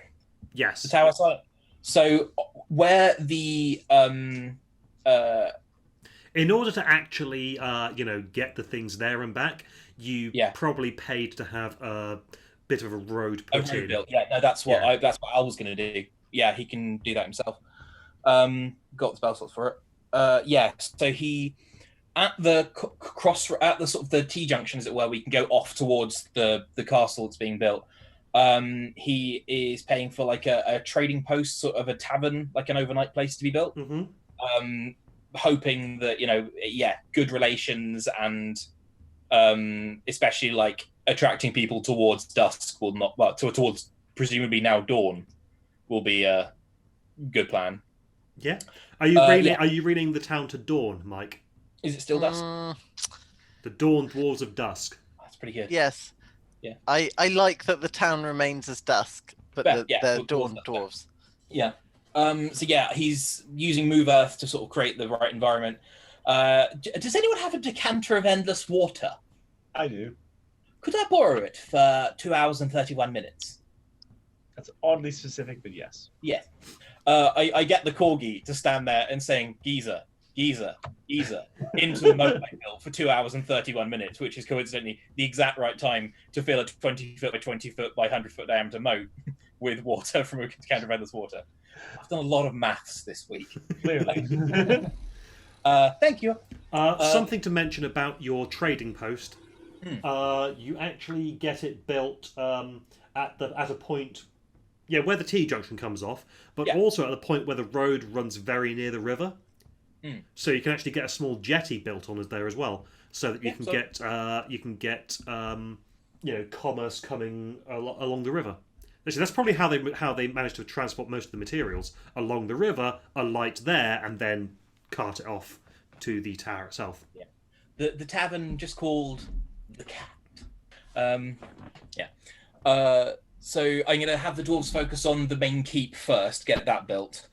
Yes. The tower site. So where the in order to actually get the things there and back, you probably paid to have a bit of a road put in. Built. Yeah, no, that's what Al was going to do. Yeah, he can do that himself. Got the spell slots for it. So he at the at the sort of the T junction, as it were, we can go off towards the castle that's being built. He is paying for a trading post, sort of a tavern, like an overnight place to be built. Mm-hmm. Hoping that good relations and especially attracting people towards dusk will not, towards presumably now dawn, will be a good plan. Yeah. Are you reading the town to dawn, Mike? Is it still dusk? The Dawn Dwarves of Dusk. That's pretty good. Yes. Yeah. I like that the town remains as dusk, but they're Dawn Dwarves. Yeah. He's using Move Earth to sort of create the right environment. Does anyone have a decanter of endless water? I do. Could I borrow it for 2 hours and 31 minutes? That's oddly specific, but yes. Yeah. I get the corgi to stand there and saying, Geezer, into the motorcycle for 2 hours and 31 minutes, which is coincidentally the exact right time to fill a 20 foot by 20 foot by 100 foot diameter moat with water from a decanter of endless water. I've done a lot of maths this week. Clearly. Thank you. Something to mention about your trading post. You actually get it built at a point, where the T junction comes off, but also at the point where the road runs very near the river. So you can actually get a small jetty built on there as well, so that you can get commerce coming along the river. Actually, that's probably how they managed to transport most of the materials along the river, alight there, and then cart it off to the tower itself. Yeah. The tavern just called the Cat. Yeah. So I'm going to have the dwarves focus on the main keep first, get that built.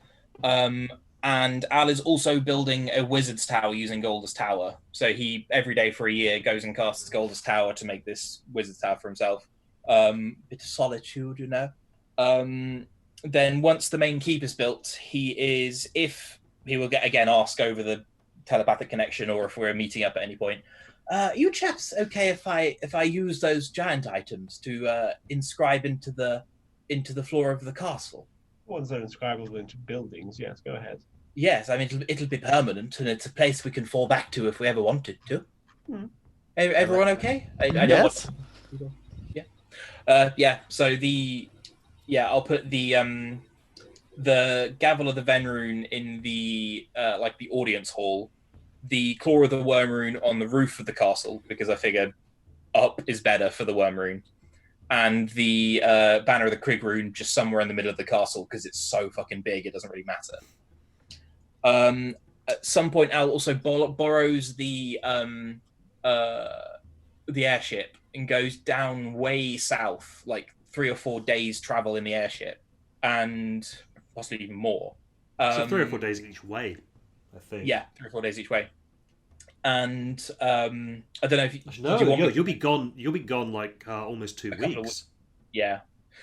And Al is also building a wizard's tower using Gold's Tower. So he, every day for a year, goes and casts Gold's Tower to make this wizard's tower for himself. Bit of solitude, you know. Then once the main keep is built, he will get again ask over the telepathic connection, or if we're meeting up at any point. You chaps okay if I use those giant items to inscribe into the floor of the castle? Ones that are inscribable into buildings, yes, go ahead. Yes, I mean it'll be permanent, and it's a place we can fall back to if we ever wanted to. Everyone okay? I don't Yes. want. Yeah. So I'll put the gavel of the Ven rune in the like the audience hall, the claw of the worm rune on the roof of the castle, because I figure up is better for the worm rune, and the banner of the Krig rune just somewhere in the middle of the castle because it's so fucking big it doesn't really matter. At some point, Al also borrows the airship and goes down way south, like 3 or 4 days travel in the airship, and possibly even more. So 3 or 4 days each way, I think. Yeah, 3 or 4 days each way. And I don't know if you'll be gone. You'll be gone like almost 2 weeks. Yeah,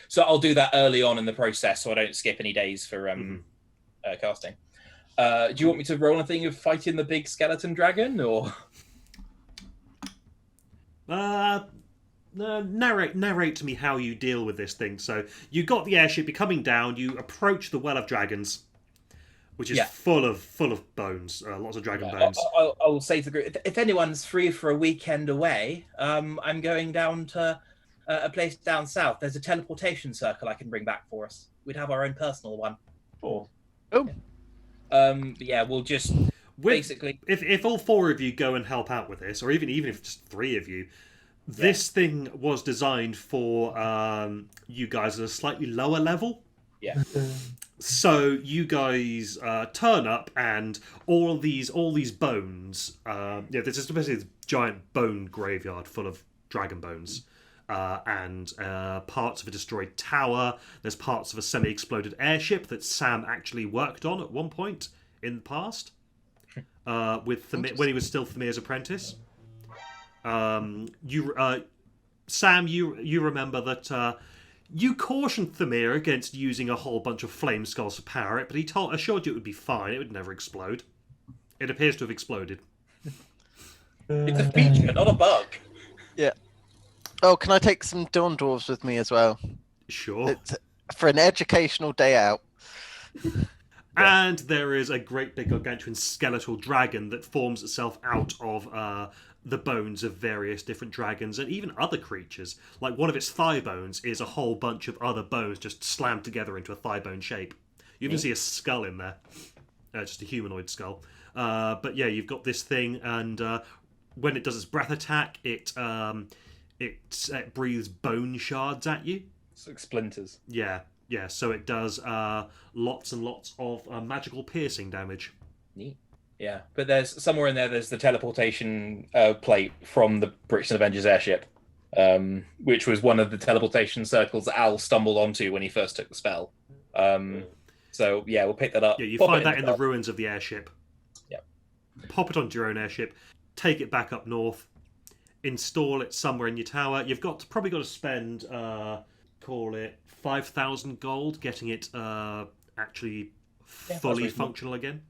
so I'll do that early on in the process, so I don't skip any days for casting. Do you want me to roll anything of fighting the big skeleton dragon, or? Narrate to me how you deal with this thing. So you got the airship, you're coming down, you approach the Well of Dragons, which is full of bones, lots of dragon bones. I'll say to the group, if anyone's free for a weekend away, I'm going down to a place down south. There's a teleportation circle I can bring back for us. We'd have our own personal one. Oh. We'll just basically... If all 4 of you go and help out with this, or even if just 3 of you, this thing was designed for you guys at a slightly lower level. Yeah. So you guys turn up, and all these bones. This is basically a giant bone graveyard full of dragon bones, and parts of a destroyed tower. There's parts of a semi-exploded airship that Sam actually worked on at one point in the past, with when he was still Thamir's apprentice. Sam, you remember that you cautioned Thamir against using a whole bunch of flame skulls to power it, but he assured you it would be fine. It would never explode. It appears to have exploded. It's a feature, not a bug. Yeah. Oh, can I take some Dawn Dwarves with me as well? Sure. It's for an educational day out. And there is a great big gargantuan skeletal dragon that forms itself out of the bones of various different dragons and even other creatures. Like one of its thigh bones is a whole bunch of other bones just slammed together into a thigh bone shape. You even see a skull in there. Just a humanoid skull. But yeah, you've got this thing, and when it does its breath attack, it breathes bone shards at you. It's like splinters. Yeah, so it does lots and lots of magical piercing damage. Neat. Yeah, but there's somewhere in there's the teleportation plate from the Brixton Avengers airship, which was one of the teleportation circles that Al stumbled onto when he first took the spell. So yeah, we'll pick that up. Yeah, you find that in the ruins of the airship. Yeah. Pop it onto your own airship, take it back up north, install it somewhere in your tower. You've probably got to spend, call it 5,000 gold, getting it actually fully functional again.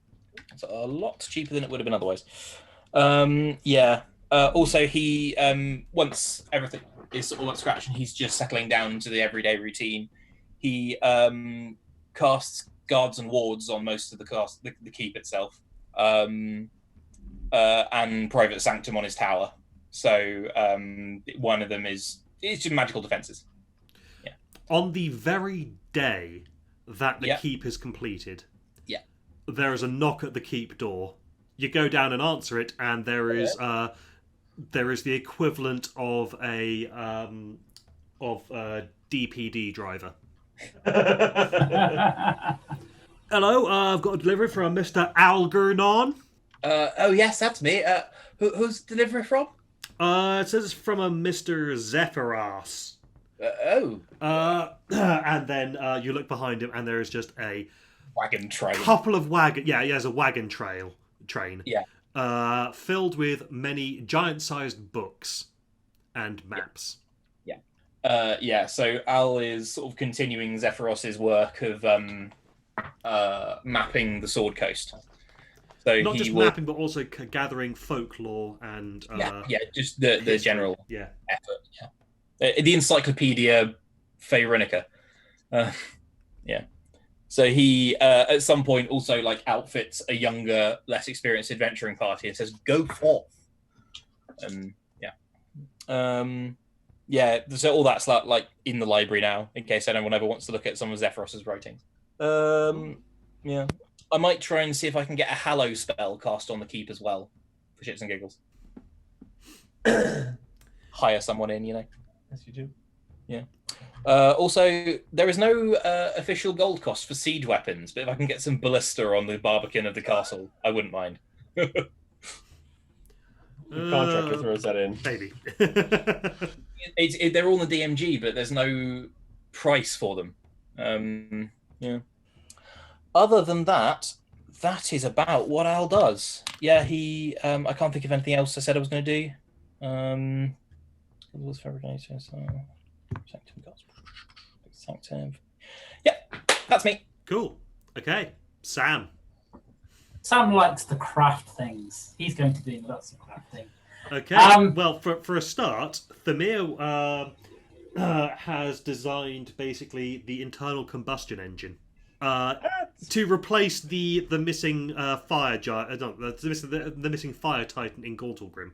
It's a lot cheaper than it would have been otherwise. Also, he once everything is all up to scratch and he's just settling down to the everyday routine, he casts guards and wards on most of the keep itself, and private sanctum on his tower. So one of them it's just magical defenses. Yeah. On the very day that the keep is completed, there is a knock at the keep door. You go down and answer it, and there is the equivalent of a DPD driver. Hello, I've got a delivery from Mr. Algernon. Oh yes, that's me. Who's delivery from? It says it's from a Mr. Zephyros. Oh, And then you look behind him, and there is just a wagon train. couple of wagon. Yeah, he has a wagon train. Yeah. Filled with many giant-sized books and maps. Yeah. So Al is sort of continuing Zephyros's work of mapping the Sword Coast. So Not he just will, mapping, but also gathering folklore and just the general yeah. effort. Yeah. The Encyclopedia Feyrinica. Yeah. So he at some point also like outfits a younger, less experienced adventuring party and says, "Go forth." Yeah. So all that's like in the library now, in case anyone ever wants to look at some of Zephyros's writings. Yeah. I might try and see if I can get a Hallow spell cast on the keep as well, for shits and giggles. Hire someone in, Yes, you do. Yeah. Also, there is no official gold cost for siege weapons, but if I can get some ballista on the barbican of the castle, I wouldn't mind. The contractor throws that in. Maybe. They're all in the DMG, but there's no price for them. Yeah. Other than that, that is about what Al does. Yeah, he. I can't think of anything else I said I was going to do. It was fabricator. So, Sanctum. Yeah, that's me. Cool. Okay, Sam. Sam likes to craft things. He's going to do lots of crafting. Okay. Well, for a start, Thamir has designed basically the internal combustion engine to replace the missing fire giant. The missing fire titan in Gauntlgrim.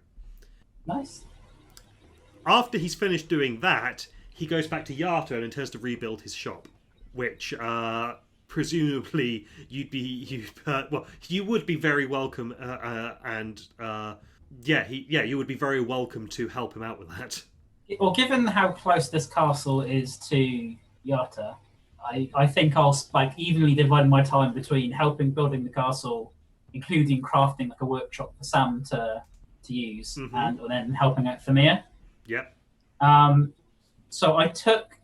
Nice. After he's finished doing that, he goes back to Yarta and intends to rebuild his shop, which presumably you would be very welcome, you would be very welcome to help him out with that. Well, given how close this castle is to Yarta, I think I'll evenly divide my time between helping building the castle, including crafting like a workshop for Sam to use, and then helping out Thamir. Yep. So I took,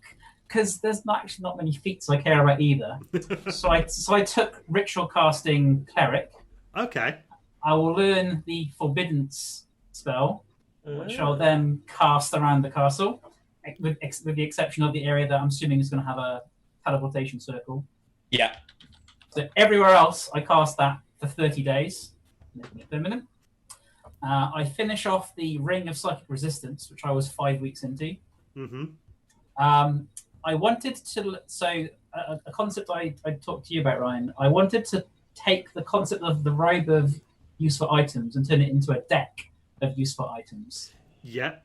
because there's actually not many feats I care about either. so I took ritual casting cleric. Okay. I will learn the forbiddance spell, which I'll then cast around the castle, with the exception of the area that I'm assuming is going to have a teleportation circle. Yeah. So everywhere else, I cast that for 30 days, making it permanent. I finish off the Ring of Psychic Resistance, which I was 5 weeks into. I wanted to, a concept I talked to you about, Ryan. I wanted to take the concept of the robe of useful items and turn it into a deck of useful items. Yeah,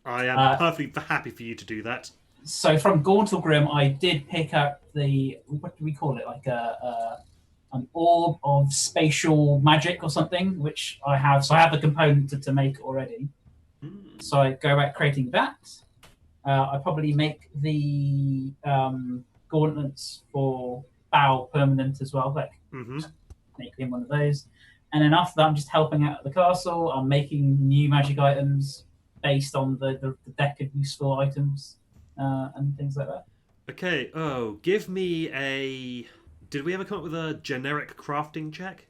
I am perfectly happy for you to do that. So from Gauntlgrim, I did pick up what do we call it? Like an orb of spatial magic or something, which I have. So I have the component to make it already. So I go about creating that. I probably make the gauntlets for Bow permanent as well, make him one of those. And then after that, I'm just helping out at the castle. I'm making new magic items based on the deck of useful items and things like that. Okay, give me a... Did we ever come up with a generic crafting check?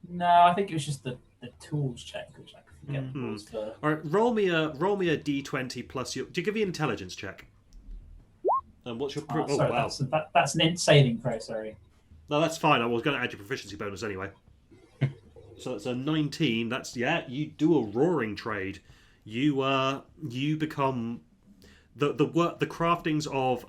No, I think it was just the tools check, which I forget what was the... All right, roll me a d20 plus your... Do you give me an intelligence check? And what's your... sorry, wow. That's an int saving throw, sorry. No, that's fine. I was going to add your proficiency bonus anyway. So it's a 19. That's, you do a roaring trade. You become... The craftings of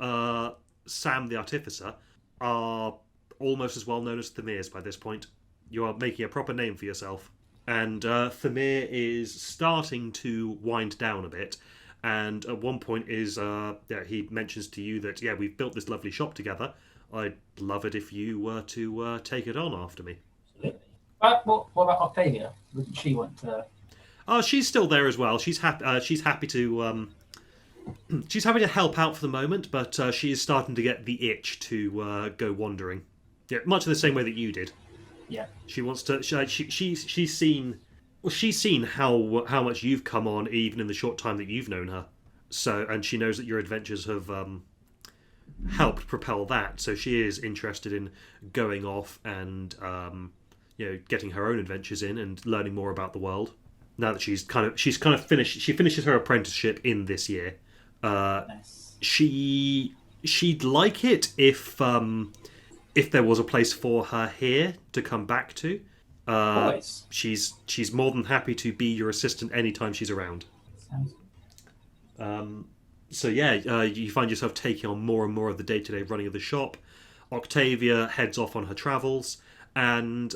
Sam the Artificer are almost as well known as Thamir's by this point. You are making a proper name for yourself. And Thamir is starting to wind down a bit. And at one point he mentions to you that, we've built this lovely shop together. I'd love it if you were to take it on after me. What about Octavia? Wouldn't she want to... Oh, she's still there as well. She's happy to She's having to help out for the moment, but she is starting to get the itch to go wandering. Yeah, much in the same way that you did. Yeah. She wants to. She's seen. Well, she's seen how much you've come on, even in the short time that you've known her. So, and she knows that your adventures have helped propel that. So she is interested in going off and getting her own adventures in and learning more about the world. Now that she's kind of finished. She finishes her apprenticeship in this year. Nice. She'd like it if there was a place for her here to come back to. Always. She's more than happy to be your assistant anytime she's around. Sounds So yeah, you find yourself taking on more and more of the day-to-day running of the shop. Octavia heads off on her travels, and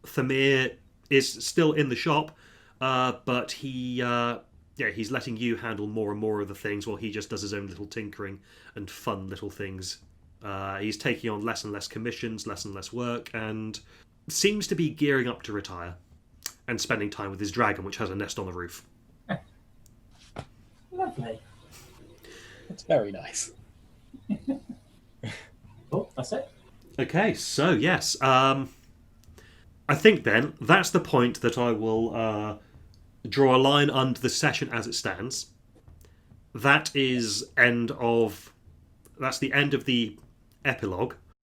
Thamir is still in the shop, but he's letting you handle more and more of the things while he just does his own little tinkering and fun little things. He's taking on less and less commissions, less and less work, and seems to be gearing up to retire and spending time with his dragon, which has a nest on the roof. lovely. That's very nice. Oh, that's it. Okay, so yes, I think then that's the point that I will draw a line under the session as it stands. That's the end of the epilogue.